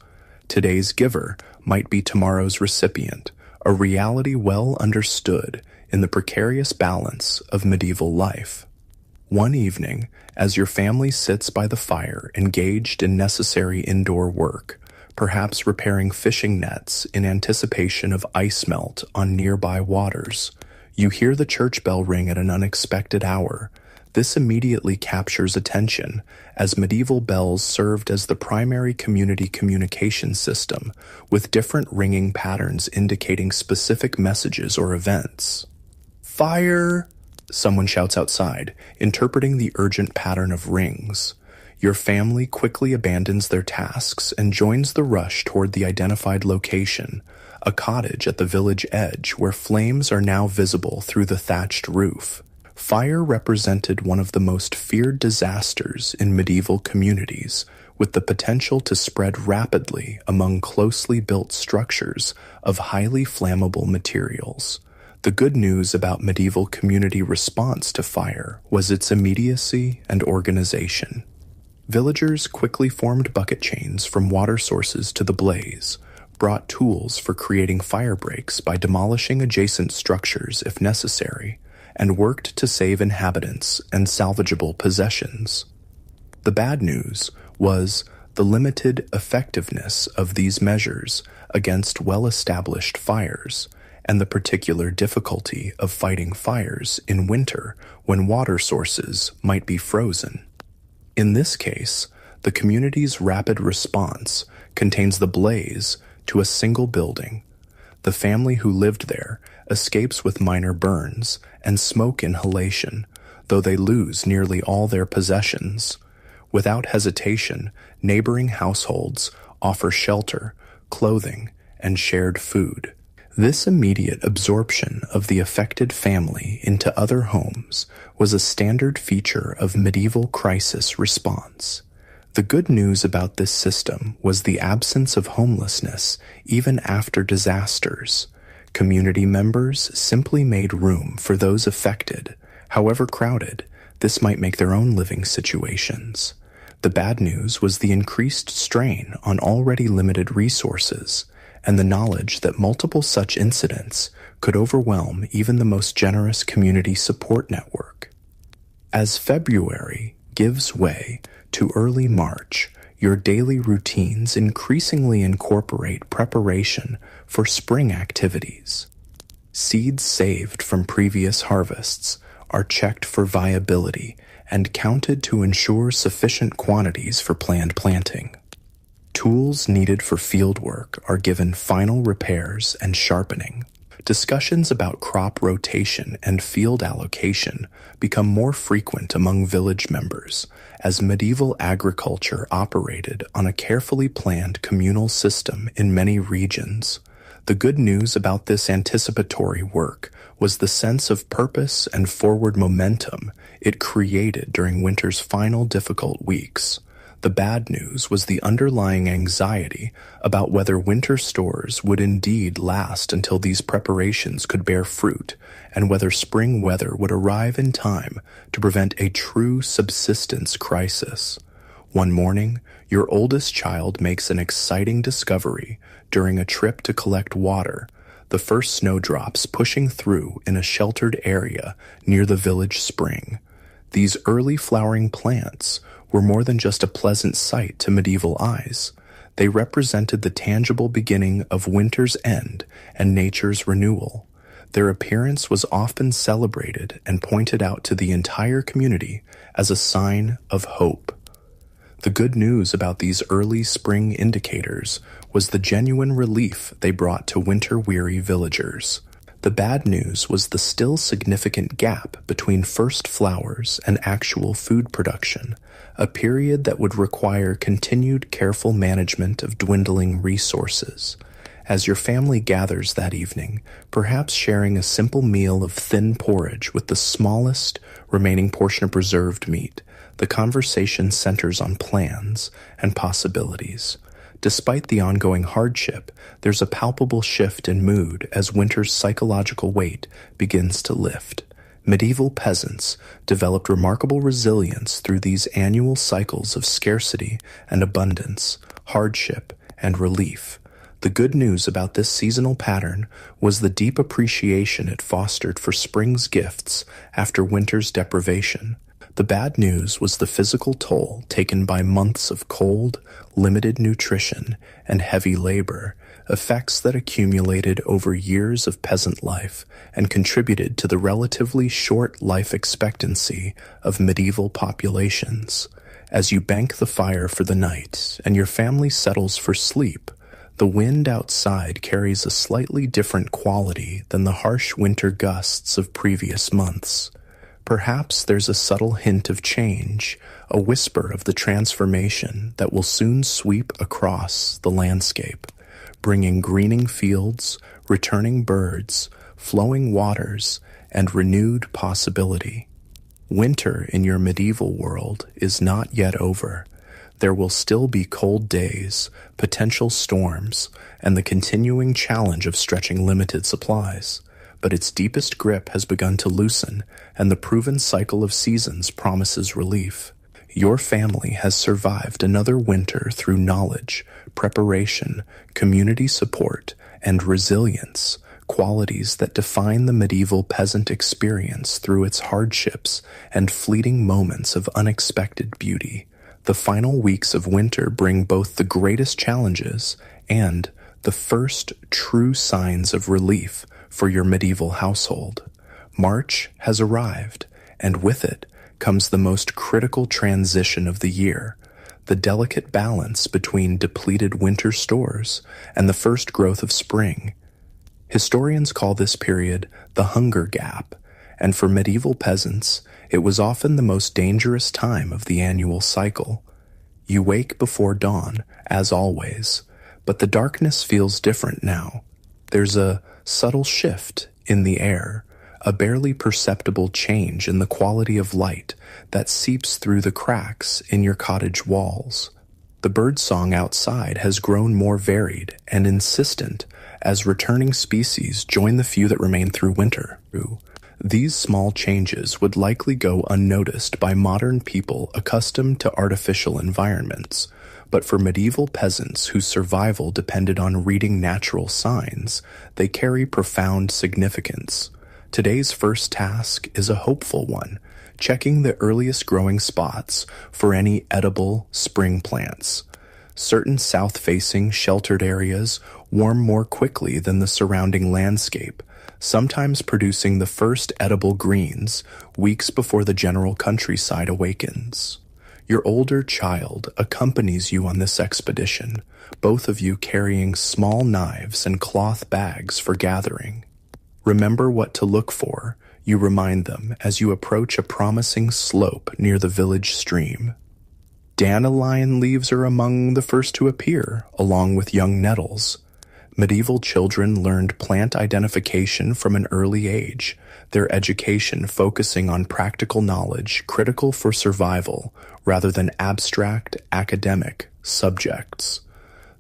Today's giver might be tomorrow's recipient, a reality well understood in the precarious balance of medieval life. One evening, as your family sits by the fire engaged in necessary indoor work, perhaps repairing fishing nets in anticipation of ice melt on nearby waters, you hear the church bell ring at an unexpected hour. This immediately captures attention, as medieval bells served as the primary community communication system, with different ringing patterns indicating specific messages or events. "Fire!" someone shouts outside, interpreting the urgent pattern of rings. Your family quickly abandons their tasks and joins the rush toward the identified location, a cottage at the village edge where flames are now visible through the thatched roof. Fire represented one of the most feared disasters in medieval communities, with the potential to spread rapidly among closely built structures of highly flammable materials. The good news about medieval community response to fire was its immediacy and organization. Villagers quickly formed bucket chains from water sources to the blaze, brought tools for creating fire breaks by demolishing adjacent structures if necessary, and worked to save inhabitants and salvageable possessions. The bad news was the limited effectiveness of these measures against well-established fires, and the particular difficulty of fighting fires in winter when water sources might be frozen. In this case, the community's rapid response contains the blaze to a single building. The family who lived there escapes with minor burns and smoke inhalation, though they lose nearly all their possessions. Without hesitation, neighboring households offer shelter, clothing, and shared food. This immediate absorption of the affected family into other homes was a standard feature of medieval crisis response. The good news about this system was the absence of homelessness even after disasters. Community members simply made room for those affected. However crowded, this might make their own living situations. The bad news was the increased strain on already limited resources, and the knowledge that multiple such incidents could overwhelm even the most generous community support network. As February gives way to early March, your daily routines increasingly incorporate preparation for spring activities. Seeds saved from previous harvests are checked for viability and counted to ensure sufficient quantities for planned planting. Tools needed for fieldwork are given final repairs and sharpening. Discussions about crop rotation and field allocation become more frequent among village members, as medieval agriculture operated on a carefully planned communal system in many regions. The good news about this anticipatory work was the sense of purpose and forward momentum it created during winter's final difficult weeks. The bad news was the underlying anxiety about whether winter stores would indeed last until these preparations could bear fruit, and whether spring weather would arrive in time to prevent a true subsistence crisis. One morning, your oldest child makes an exciting discovery during a trip to collect water, the first snowdrops pushing through in a sheltered area near the village spring. These early flowering plants were more than just a pleasant sight to medieval eyes. They represented the tangible beginning of winter's end and nature's renewal. Their appearance was often celebrated and pointed out to the entire community as a sign of hope. The good news about these early spring indicators was the genuine relief they brought to winter-weary villagers. The bad news was the still significant gap between first flowers and actual food production, a period that would require continued careful management of dwindling resources. As your family gathers that evening, perhaps sharing a simple meal of thin porridge with the smallest remaining portion of preserved meat, the conversation centers on plans and possibilities. Despite the ongoing hardship, there's a palpable shift in mood as winter's psychological weight begins to lift. Medieval peasants developed remarkable resilience through these annual cycles of scarcity and abundance, hardship and relief. The good news about this seasonal pattern was the deep appreciation it fostered for spring's gifts after winter's deprivation. The bad news was the physical toll taken by months of cold, limited nutrition, and heavy labor, effects that accumulated over years of peasant life and contributed to the relatively short life expectancy of medieval populations. As you bank the fire for the night and your family settles for sleep, the wind outside carries a slightly different quality than the harsh winter gusts of previous months. Perhaps there's a subtle hint of change, a whisper of the transformation that will soon sweep across the landscape, bringing greening fields, returning birds, flowing waters, and renewed possibility. Winter in your medieval world is not yet over. There will still be cold days, potential storms, and the continuing challenge of stretching limited supplies. But its deepest grip has begun to loosen, and the proven cycle of seasons promises relief. Your family has survived another winter through knowledge, preparation, community support, and resilience, qualities that define the medieval peasant experience through its hardships and fleeting moments of unexpected beauty. The final weeks of winter bring both the greatest challenges and the first true signs of relief for your medieval household. March has arrived, and with it comes the most critical transition of the year, the delicate balance between depleted winter stores and the first growth of spring. Historians call this period the hunger gap, and for medieval peasants, it was often the most dangerous time of the annual cycle. You wake before dawn, as always, but the darkness feels different now. There's a subtle shift in the air, a barely perceptible change in the quality of light that seeps through the cracks in your cottage walls. The birdsong outside has grown more varied and insistent as returning species join the few that remain through winter. These small changes would likely go unnoticed by modern people accustomed to artificial environments, but for medieval peasants whose survival depended on reading natural signs, they carry profound significance. Today's first task is a hopeful one, checking the earliest growing spots for any edible spring plants. Certain south-facing sheltered areas warm more quickly than the surrounding landscape, sometimes producing the first edible greens weeks before the general countryside awakens. Your older child accompanies you on this expedition, both of you carrying small knives and cloth bags for gathering. Remember what to look for, you remind them as you approach a promising slope near the village stream. Dandelion leaves are among the first to appear, along with young nettles. Medieval children learned plant identification from an early age, their education focusing on practical knowledge critical for survival rather than abstract academic subjects.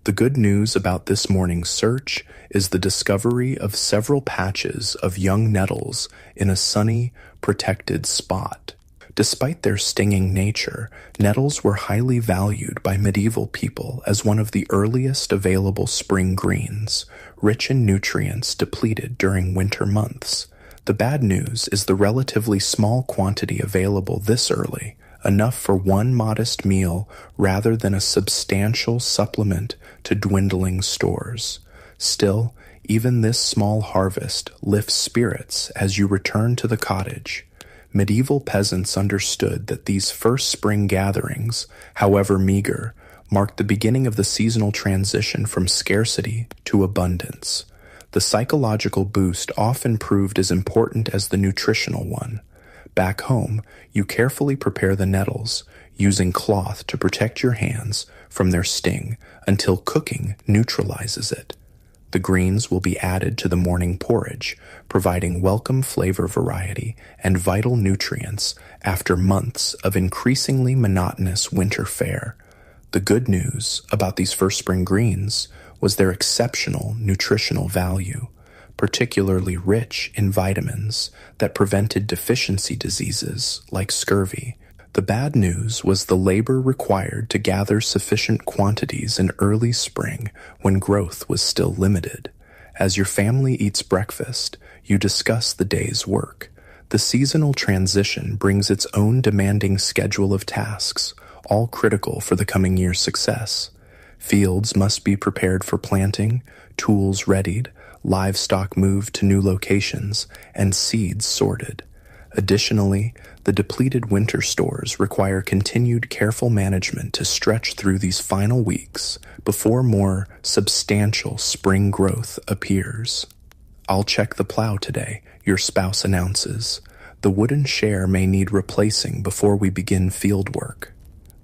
The good news about this morning's search is the discovery of several patches of young nettles in a sunny, protected spot. Despite their stinging nature, nettles were highly valued by medieval people as one of the earliest available spring greens, rich in nutrients depleted during winter months. The bad news is the relatively small quantity available this early, enough for one modest meal rather than a substantial supplement to dwindling stores. Still, even this small harvest lifts spirits as you return to the cottage. Medieval peasants understood that these first spring gatherings, however meager, marked the beginning of the seasonal transition from scarcity to abundance. The psychological boost often proved as important as the nutritional one. Back home, you carefully prepare the nettles, using cloth to protect your hands from their sting until cooking neutralizes it. The greens will be added to the morning porridge, providing welcome flavor variety and vital nutrients after months of increasingly monotonous winter fare. The good news about these first spring greens was their exceptional nutritional value, particularly rich in vitamins that prevented deficiency diseases like scurvy. The bad news was the labor required to gather sufficient quantities in early spring when growth was still limited. As your family eats breakfast, you discuss the day's work. The seasonal transition brings its own demanding schedule of tasks, all critical for the coming year's success. Fields must be prepared for planting, tools readied, livestock moved to new locations, and seeds sorted. Additionally, the depleted winter stores require continued careful management to stretch through these final weeks before more substantial spring growth appears. "I'll check the plow today," your spouse announces. "The wooden share may need replacing before we begin field work."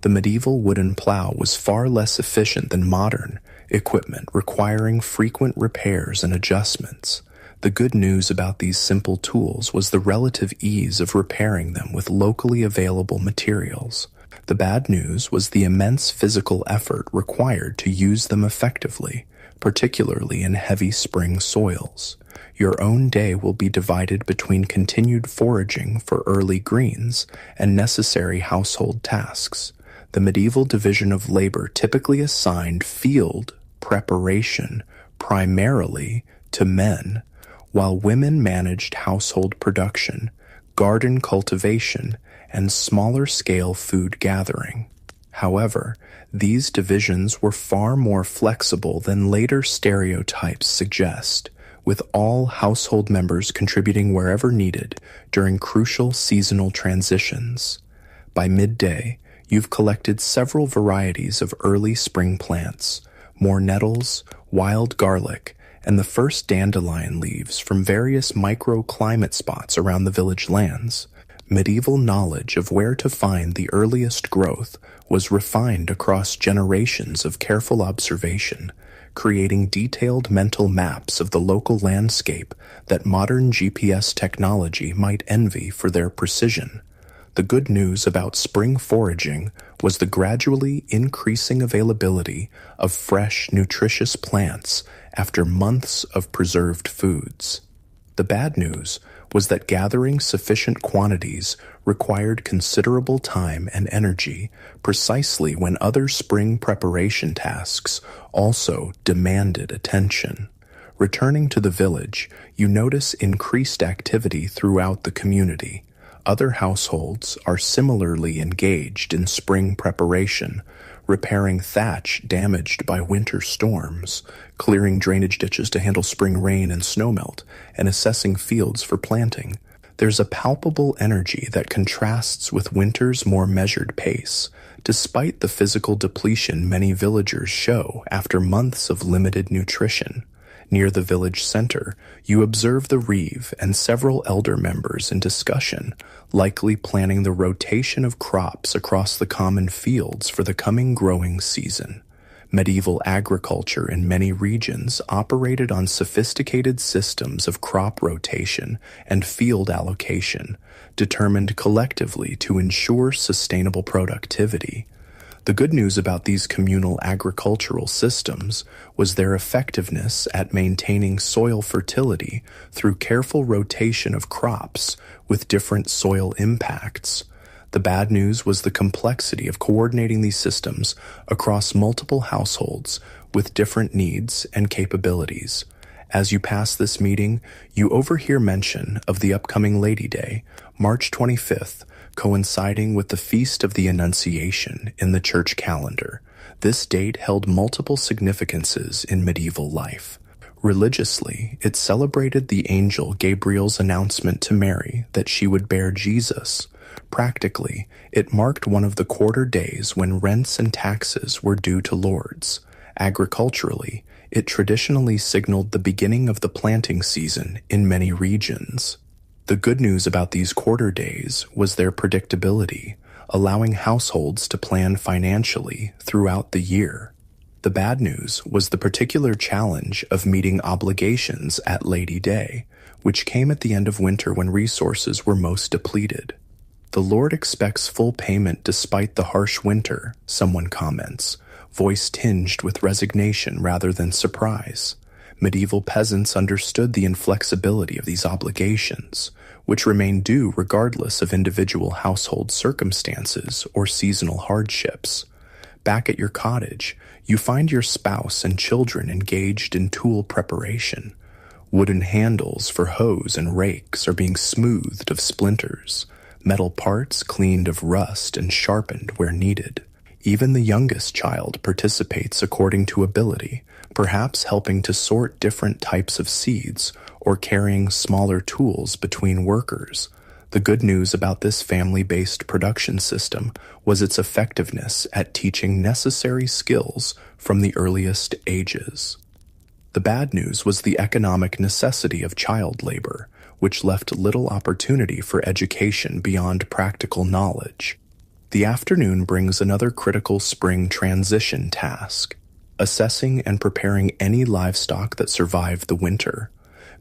The medieval wooden plow was far less efficient than modern equipment, requiring frequent repairs and adjustments. The good news about these simple tools was the relative ease of repairing them with locally available materials. The bad news was the immense physical effort required to use them effectively, particularly in heavy spring soils. Your own day will be divided between continued foraging for early greens and necessary household tasks. The medieval division of labor typically assigned field preparation primarily to men, while women managed household production, garden cultivation, and smaller-scale food gathering. However, these divisions were far more flexible than later stereotypes suggest, with all household members contributing wherever needed during crucial seasonal transitions. By midday, you've collected several varieties of early spring plants, more nettles, wild garlic, and the first dandelion leaves from various microclimate spots around the village lands. Medieval knowledge of where to find the earliest growth was refined across generations of careful observation, creating detailed mental maps of the local landscape that modern GPS technology might envy for their precision. The good news about spring foraging was the gradually increasing availability of fresh, nutritious plants after months of preserved foods. The bad news was that gathering sufficient quantities required considerable time and energy, precisely when other spring preparation tasks also demanded attention. Returning to the village, you notice increased activity throughout the community. Other households are similarly engaged in spring preparation, repairing thatch damaged by winter storms, clearing drainage ditches to handle spring rain and snowmelt, and assessing fields for planting. There's a palpable energy that contrasts with winter's more measured pace, despite the physical depletion many villagers show after months of limited nutrition. Near the village center, you observe the reeve and several elder members in discussion, likely planning the rotation of crops across the common fields for the coming growing season. Medieval agriculture in many regions operated on sophisticated systems of crop rotation and field allocation, determined collectively to ensure sustainable productivity. The good news about these communal agricultural systems was their effectiveness at maintaining soil fertility through careful rotation of crops with different soil impacts. The bad news was the complexity of coordinating these systems across multiple households with different needs and capabilities. As you pass this meeting, you overhear mention of the upcoming Lady Day, March 25th, coinciding with the Feast of the Annunciation in the church calendar. This date held multiple significances in medieval life. Religiously, it celebrated the angel Gabriel's announcement to Mary that she would bear Jesus. Practically, it marked one of the quarter days when rents and taxes were due to lords. Agriculturally, it traditionally signaled the beginning of the planting season in many regions. The good news about these quarter days was their predictability, allowing households to plan financially throughout the year. The bad news was the particular challenge of meeting obligations at Lady Day, which came at the end of winter when resources were most depleted. The Lord expects full payment despite the harsh winter, someone comments, voice tinged with resignation rather than surprise. Medieval peasants understood the inflexibility of these obligations, which remained due regardless of individual household circumstances or seasonal hardships. Back at your cottage, you find your spouse and children engaged in tool preparation. Wooden handles for hoes and rakes are being smoothed of splinters, metal parts cleaned of rust and sharpened where needed. Even the youngest child participates according to ability, perhaps helping to sort different types of seeds or carrying smaller tools between workers. The good news about this family-based production system was its effectiveness at teaching necessary skills from the earliest ages. The bad news was the economic necessity of child labor, which left little opportunity for education beyond practical knowledge. The afternoon brings another critical spring transition task: assessing and preparing any livestock that survived the winter.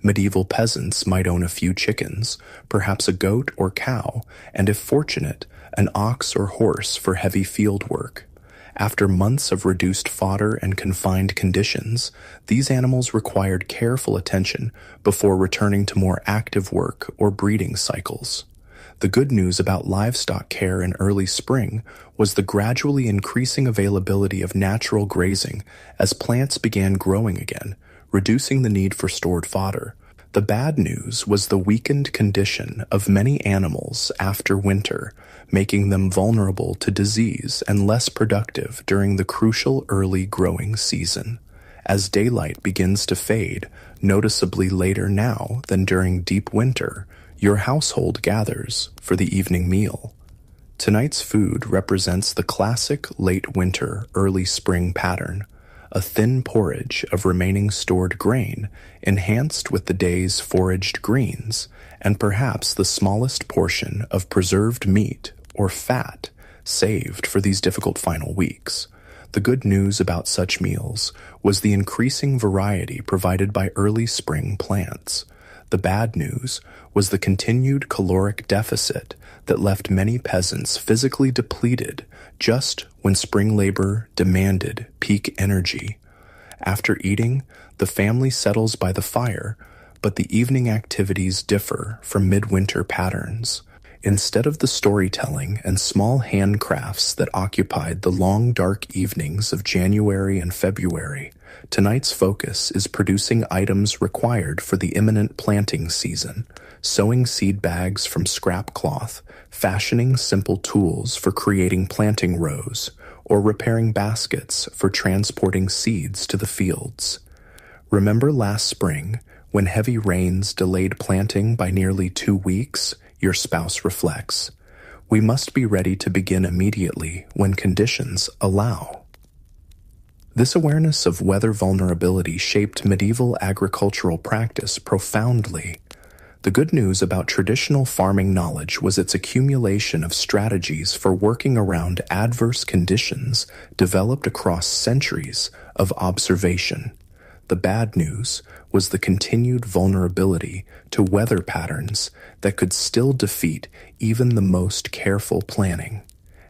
Medieval peasants might own a few chickens, perhaps a goat or cow, and if fortunate, an ox or horse for heavy field work. After months of reduced fodder and confined conditions, these animals required careful attention before returning to more active work or breeding cycles. The good news about livestock care in early spring was the gradually increasing availability of natural grazing as plants began growing again, reducing the need for stored fodder. The bad news was the weakened condition of many animals after winter, making them vulnerable to disease and less productive during the crucial early growing season. As daylight begins to fade, noticeably later now than during deep winter, your household gathers for the evening meal. Tonight's food represents the classic late winter, early spring pattern, a thin porridge of remaining stored grain enhanced with the day's foraged greens, and perhaps the smallest portion of preserved meat or fat saved for these difficult final weeks. The good news about such meals was the increasing variety provided by early spring plants. The bad news was the continued caloric deficit that left many peasants physically depleted just when spring labor demanded peak energy. After eating, the family settles by the fire, but the evening activities differ from midwinter patterns. Instead of the storytelling and small handcrafts that occupied the long dark evenings of January and February, tonight's focus is producing items required for the imminent planting season, sewing seed bags from scrap cloth, fashioning simple tools for creating planting rows, or repairing baskets for transporting seeds to the fields. Remember last spring, when heavy rains delayed planting by nearly 2 weeks? Your spouse reflects. We must be ready to begin immediately when conditions allow. This awareness of weather vulnerability shaped medieval agricultural practice profoundly. The good news about traditional farming knowledge was its accumulation of strategies for working around adverse conditions developed across centuries of observation. The bad news was the continued vulnerability to weather patterns that could still defeat even the most careful planning.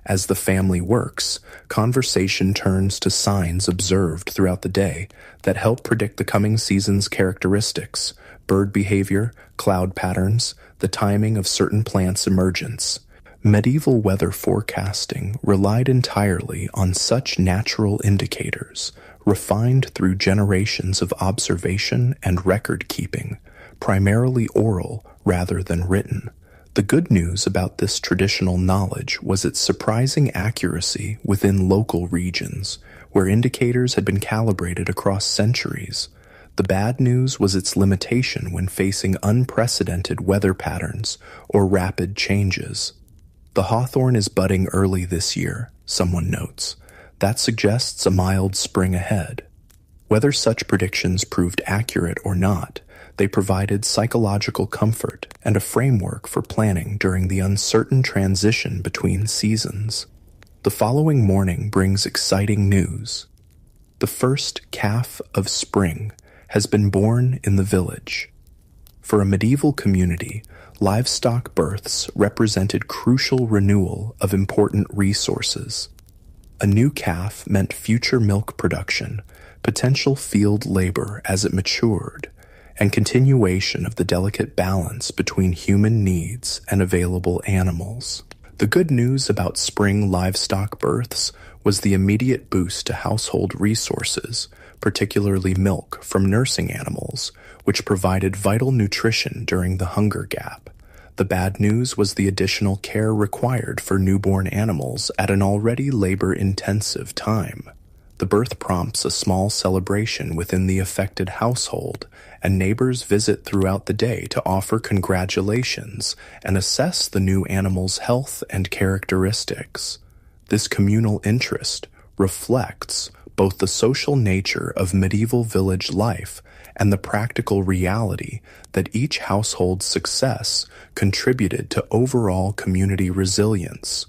As the family works, conversation turns to signs observed throughout the day that help predict the coming season's characteristics, bird behavior, cloud patterns, the timing of certain plants' emergence. Medieval weather forecasting relied entirely on such natural indicators, refined through generations of observation and record-keeping, primarily oral rather than written. The good news about this traditional knowledge was its surprising accuracy within local regions, where indicators had been calibrated across centuries. The bad news was its limitation when facing unprecedented weather patterns or rapid changes. The hawthorn is budding early this year, someone notes. That suggests a mild spring ahead. Whether such predictions proved accurate or not, they provided psychological comfort and a framework for planning during the uncertain transition between seasons. The following morning brings exciting news. The first calf of spring has been born in the village. For a medieval community, livestock births represented crucial renewal of important resources. A new calf meant future milk production, potential field labor as it matured, and continuation of the delicate balance between human needs and available animals. The good news about spring livestock births was the immediate boost to household resources, particularly milk from nursing animals, which provided vital nutrition during the hunger gap. The bad news was the additional care required for newborn animals at an already labor-intensive time. The birth prompts a small celebration within the affected household, and neighbors visit throughout the day to offer congratulations and assess the new animal's health and characteristics. This communal interest reflects both the social nature of medieval village life and the practical reality that each household's success contributed to overall community resilience.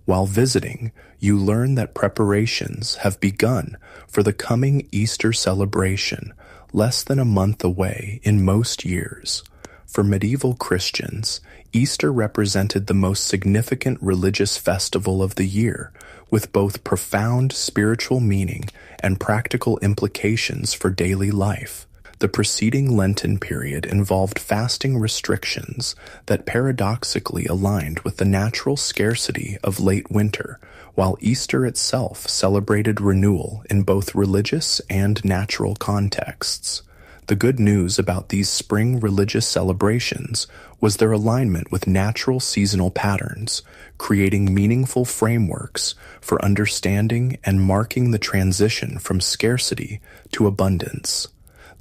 While visiting, you learn that preparations have begun for the coming Easter celebration, less than a month away in most years. For medieval Christians, Easter represented the most significant religious festival of the year, with both profound spiritual meaning and practical implications for daily life. The preceding Lenten period involved fasting restrictions that paradoxically aligned with the natural scarcity of late winter, while Easter itself celebrated renewal in both religious and natural contexts. The good news about these spring religious celebrations was their alignment with natural seasonal patterns, creating meaningful frameworks for understanding and marking the transition from scarcity to abundance.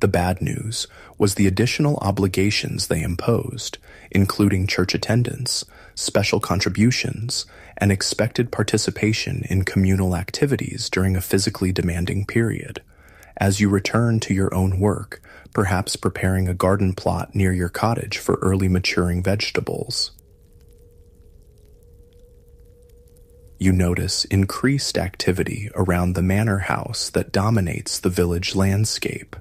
The bad news was the additional obligations they imposed, including church attendance, special contributions, and expected participation in communal activities during a physically demanding period. As you return to your own work, perhaps preparing a garden plot near your cottage for early maturing vegetables, you notice increased activity around the manor house that dominates the village landscape.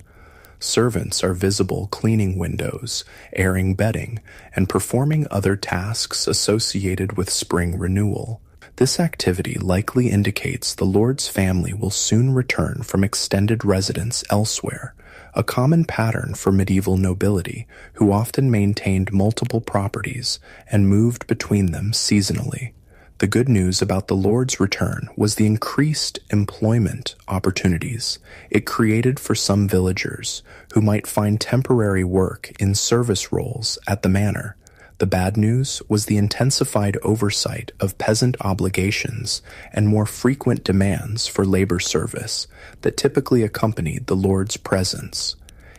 Servants are visible cleaning windows, airing bedding, and performing other tasks associated with spring renewal. This activity likely indicates the Lord's family will soon return from extended residence elsewhere, a common pattern for medieval nobility who often maintained multiple properties and moved between them seasonally. The good news about the Lord's return was the increased employment opportunities it created for some villagers who might find temporary work in service roles at the manor. The bad news was the intensified oversight of peasant obligations and more frequent demands for labor service that typically accompanied the Lord's presence.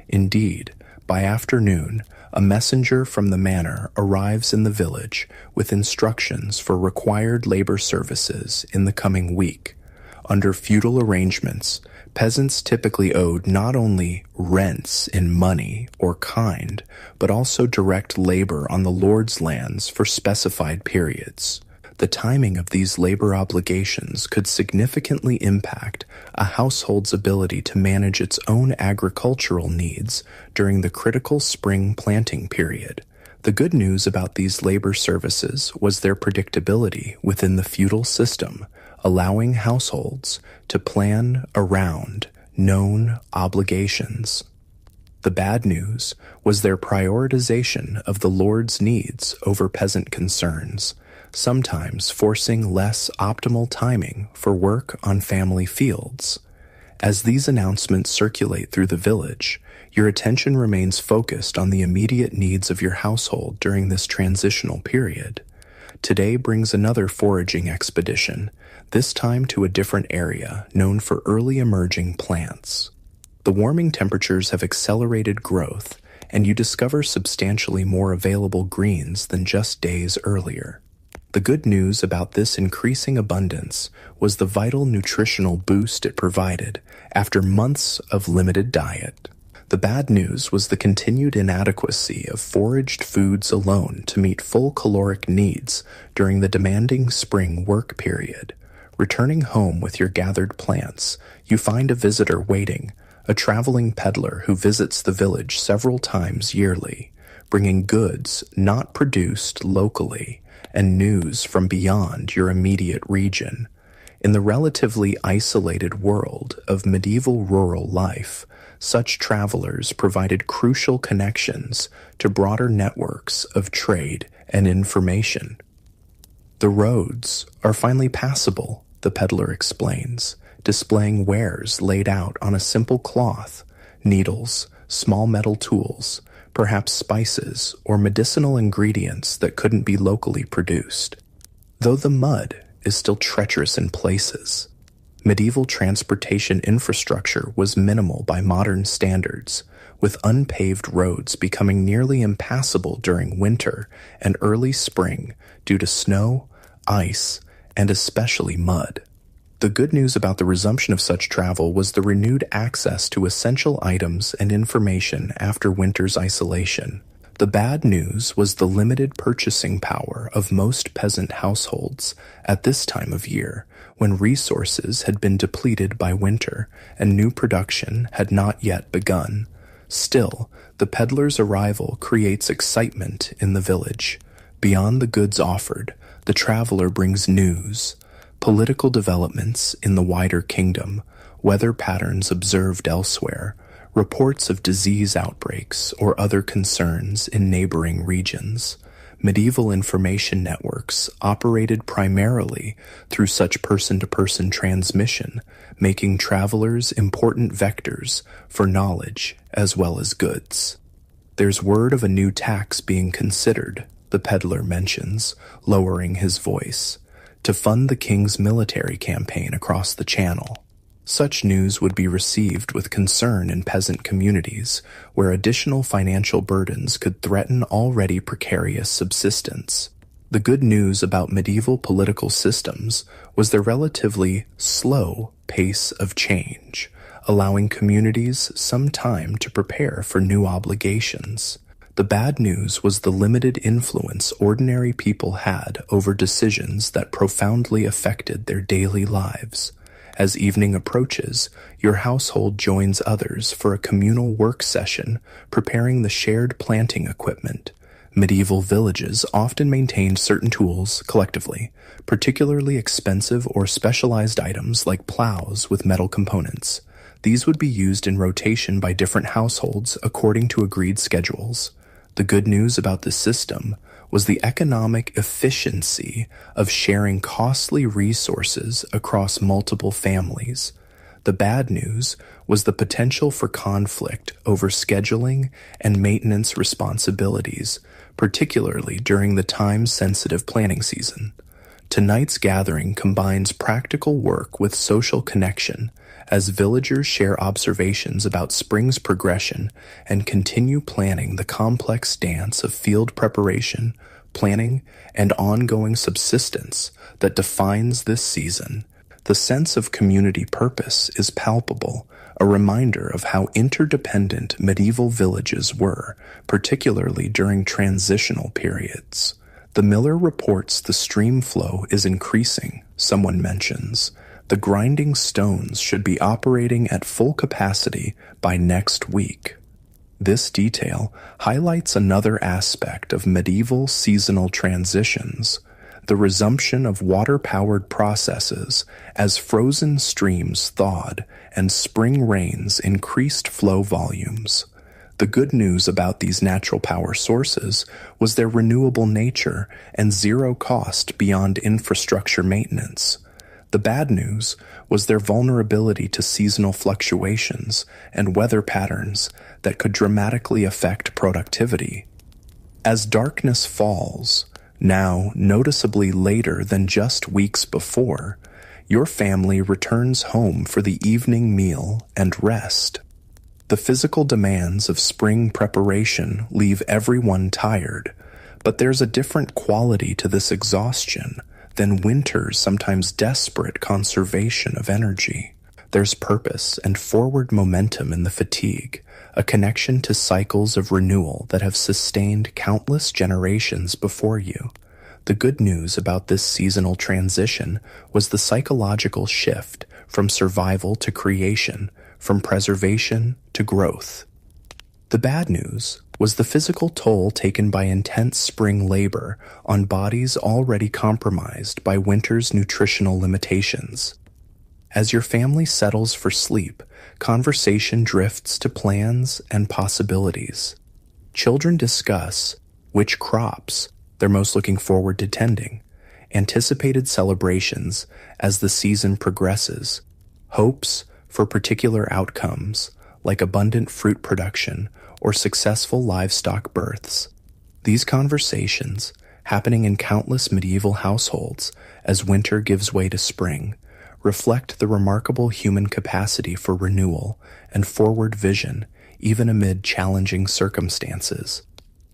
Indeed, by afternoon, a messenger from the manor arrives in the village with instructions for required labor services in the coming week. Under feudal arrangements, peasants typically owed not only rents in money or kind, but also direct labor on the Lord's lands for specified periods. The timing of these labor obligations could significantly impact a household's ability to manage its own agricultural needs during the critical spring planting period. The good news about these labor services was their predictability within the feudal system, allowing households to plan around known obligations. The bad news was their prioritization of the Lord's needs over peasant concerns, sometimes forcing less optimal timing for work on family fields. As these announcements circulate through the village, your attention remains focused on the immediate needs of your household during this transitional period. Today brings another foraging expedition, this time to a different area known for early emerging plants. The warming temperatures have accelerated growth, and you discover substantially more available greens than just days earlier. The good news about this increasing abundance was the vital nutritional boost it provided after months of limited diet. The bad news was the continued inadequacy of foraged foods alone to meet full caloric needs during the demanding spring work period. Returning home with your gathered plants, you find a visitor waiting, a traveling peddler who visits the village several times yearly, bringing goods not produced locally and news from beyond your immediate region. In the relatively isolated world of medieval rural life, such travelers provided crucial connections to broader networks of trade and information. The roads are finally passable, the peddler explains, displaying wares laid out on a simple cloth, needles, small metal tools, perhaps spices or medicinal ingredients that couldn't be locally produced. Though the mud is still treacherous in places, medieval transportation infrastructure was minimal by modern standards, with unpaved roads becoming nearly impassable during winter and early spring due to snow, ice, and especially mud. The good news about the resumption of such travel was the renewed access to essential items and information after winter's isolation. The bad news was the limited purchasing power of most peasant households at this time of year, when resources had been depleted by winter and new production had not yet begun. Still, the peddler's arrival creates excitement in the village. Beyond the goods offered, the traveler brings news. Political developments in the wider kingdom, weather patterns observed elsewhere, reports of disease outbreaks or other concerns in neighboring regions. Medieval information networks operated primarily through such person-to-person transmission, making travelers important vectors for knowledge as well as goods. "There's word of a new tax being considered," the peddler mentions, lowering his voice, "to fund the king's military campaign across the channel." Such news would be received with concern in peasant communities, where additional financial burdens could threaten already precarious subsistence. The good news about medieval political systems was their relatively slow pace of change, allowing communities some time to prepare for new obligations. The bad news was the limited influence ordinary people had over decisions that profoundly affected their daily lives. As evening approaches, your household joins others for a communal work session, preparing the shared planting equipment. Medieval villages often maintained certain tools collectively, particularly expensive or specialized items like plows with metal components. These would be used in rotation by different households according to agreed schedules. The good news about this system was the economic efficiency of sharing costly resources across multiple families. The bad news was the potential for conflict over scheduling and maintenance responsibilities, particularly during the time-sensitive planning season. Tonight's gathering combines practical work with social connection, as villagers share observations about spring's progression and continue planning the complex dance of field preparation, planning, and ongoing subsistence that defines this season. The sense of community purpose is palpable, a reminder of how interdependent medieval villages were, particularly during transitional periods. The miller reports the stream flow is increasing, someone mentions. The grinding stones should be operating at full capacity by next week. This detail highlights another aspect of medieval seasonal transitions, the resumption of water-powered processes as frozen streams thawed and spring rains increased flow volumes. The good news about these natural power sources was their renewable nature and zero cost beyond infrastructure maintenance. The bad news was their vulnerability to seasonal fluctuations and weather patterns that could dramatically affect productivity. As darkness falls, now noticeably later than just weeks before, your family returns home for the evening meal and rest. The physical demands of spring preparation leave everyone tired, but there's a different quality to this exhaustion than winter's sometimes desperate conservation of energy. There's purpose and forward momentum in the fatigue, a connection to cycles of renewal that have sustained countless generations before you. The good news about this seasonal transition was the psychological shift from survival to creation, from preservation to growth. The bad news was the physical toll taken by intense spring labor on bodies already compromised by winter's nutritional limitations. As your family settles for sleep, conversation drifts to plans and possibilities. Children discuss which crops they're most looking forward to tending, anticipated celebrations as the season progresses, hopes for particular outcomes like abundant fruit production or successful livestock births. These conversations, happening in countless medieval households as winter gives way to spring, reflect the remarkable human capacity for renewal and forward vision even amid challenging circumstances.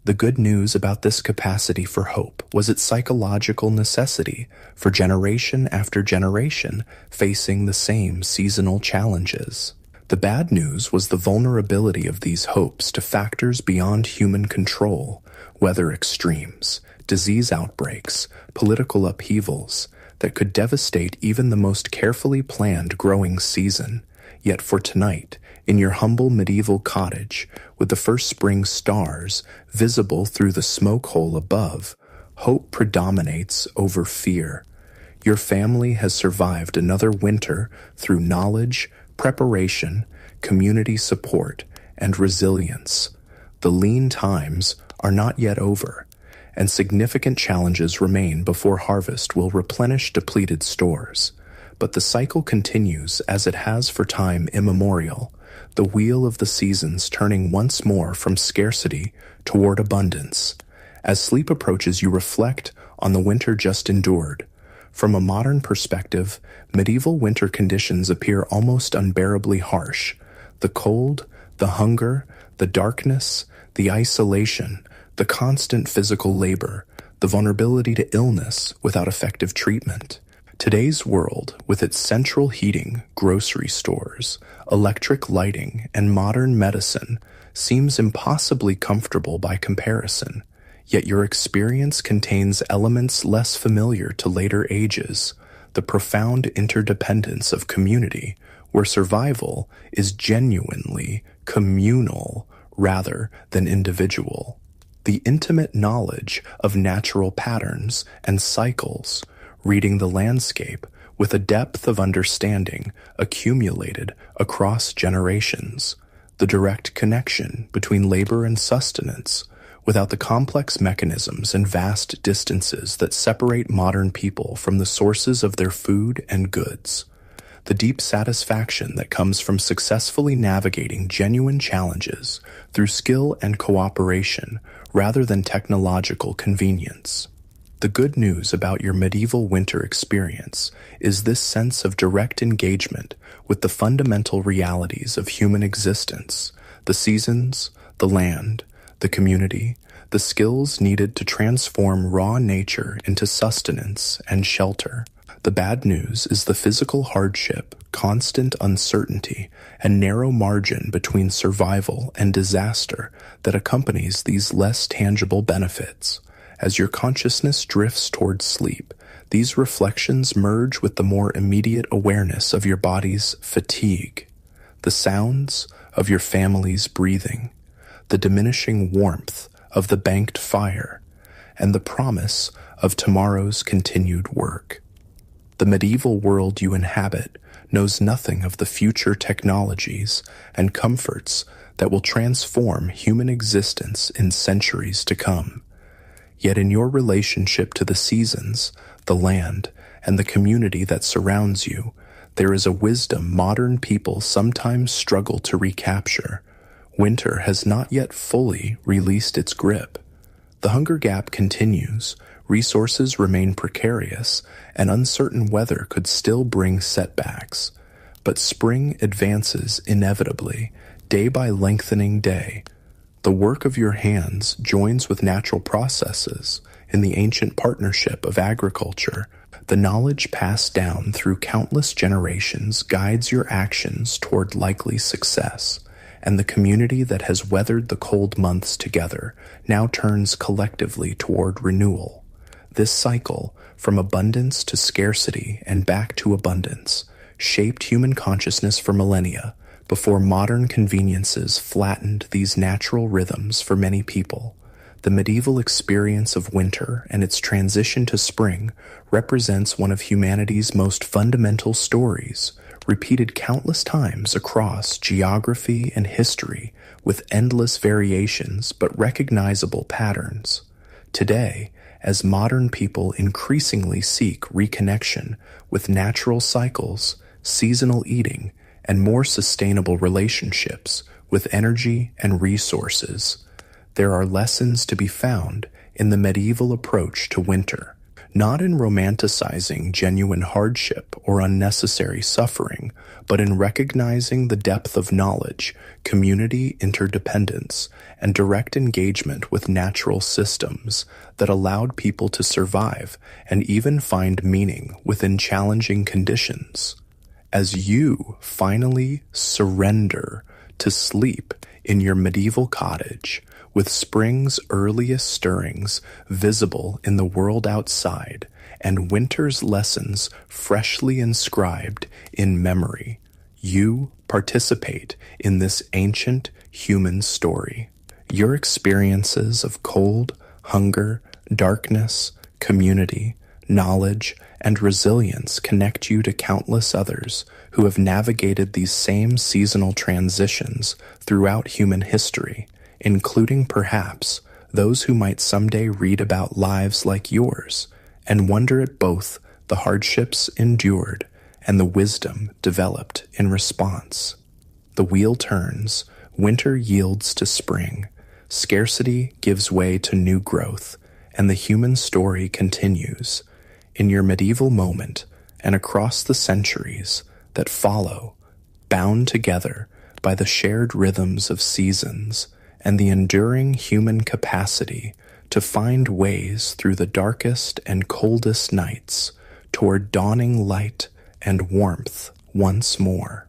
The good news about this capacity for hope was its psychological necessity for generation after generation facing the same seasonal challenges. The bad news was the vulnerability of these hopes to factors beyond human control, weather extremes, disease outbreaks, political upheavals, that could devastate even the most carefully planned growing season. Yet for tonight, in your humble medieval cottage, with the first spring stars visible through the smoke hole above, hope predominates over fear. Your family has survived another winter through knowledge, preparation, community support, and resilience. The lean times are not yet over, and significant challenges remain before harvest will replenish depleted stores. But the cycle continues as it has for time immemorial, the wheel of the seasons turning once more from scarcity toward abundance. As sleep approaches, you reflect on the winter just endured. From a modern perspective, medieval winter conditions appear almost unbearably harsh. The cold, the hunger, the darkness, the isolation, the constant physical labor, the vulnerability to illness without effective treatment. Today's world, with its central heating, grocery stores, electric lighting, and modern medicine, seems impossibly comfortable by comparison. Yet your experience contains elements less familiar to later ages, the profound interdependence of community, where survival is genuinely communal rather than individual. The intimate knowledge of natural patterns and cycles, reading the landscape with a depth of understanding accumulated across generations, the direct connection between labor and sustenance, without the complex mechanisms and vast distances that separate modern people from the sources of their food and goods. The deep satisfaction that comes from successfully navigating genuine challenges through skill and cooperation rather than technological convenience. The good news about your medieval winter experience is this sense of direct engagement with the fundamental realities of human existence, the seasons, the land, the community, the skills needed to transform raw nature into sustenance and shelter. The bad news is the physical hardship, constant uncertainty, and narrow margin between survival and disaster that accompanies these less tangible benefits. As your consciousness drifts toward sleep, these reflections merge with the more immediate awareness of your body's fatigue, the sounds of your family's breathing, the diminishing warmth of the banked fire, and the promise of tomorrow's continued work. The medieval world you inhabit knows nothing of the future technologies and comforts that will transform human existence in centuries to come. Yet in your relationship to the seasons, the land, and the community that surrounds you, there is a wisdom modern people sometimes struggle to recapture. Winter has not yet fully released its grip. The hunger gap continues, resources remain precarious, and uncertain weather could still bring setbacks. But spring advances inevitably, day by lengthening day. The work of your hands joins with natural processes in the ancient partnership of agriculture. The knowledge passed down through countless generations guides your actions toward likely success, and the community that has weathered the cold months together now turns collectively toward renewal. This cycle, from abundance to scarcity and back to abundance, shaped human consciousness for millennia before modern conveniences flattened these natural rhythms for many people. The medieval experience of winter and its transition to spring represents one of humanity's most fundamental stories, repeated countless times across geography and history with endless variations but recognizable patterns. Today, as modern people increasingly seek reconnection with natural cycles, seasonal eating, and more sustainable relationships with energy and resources, there are lessons to be found in the medieval approach to winter, not in romanticizing genuine hardship or unnecessary suffering, but in recognizing the depth of knowledge, community interdependence, and direct engagement with natural systems that allowed people to survive and even find meaning within challenging conditions. As you finally surrender to sleep in your medieval cottage, with spring's earliest stirrings visible in the world outside, and winter's lessons freshly inscribed in memory, you participate in this ancient human story. Your experiences of cold, hunger, darkness, community, knowledge, and resilience connect you to countless others who have navigated these same seasonal transitions throughout human history, including perhaps those who might someday read about lives like yours and wonder at both the hardships endured and the wisdom developed in response. The wheel turns, winter yields to spring, scarcity gives way to new growth, and the human story continues. In your medieval moment and across the centuries that follow, bound together by the shared rhythms of seasons and the enduring human capacity to find ways through the darkest and coldest nights toward dawning light and warmth once more.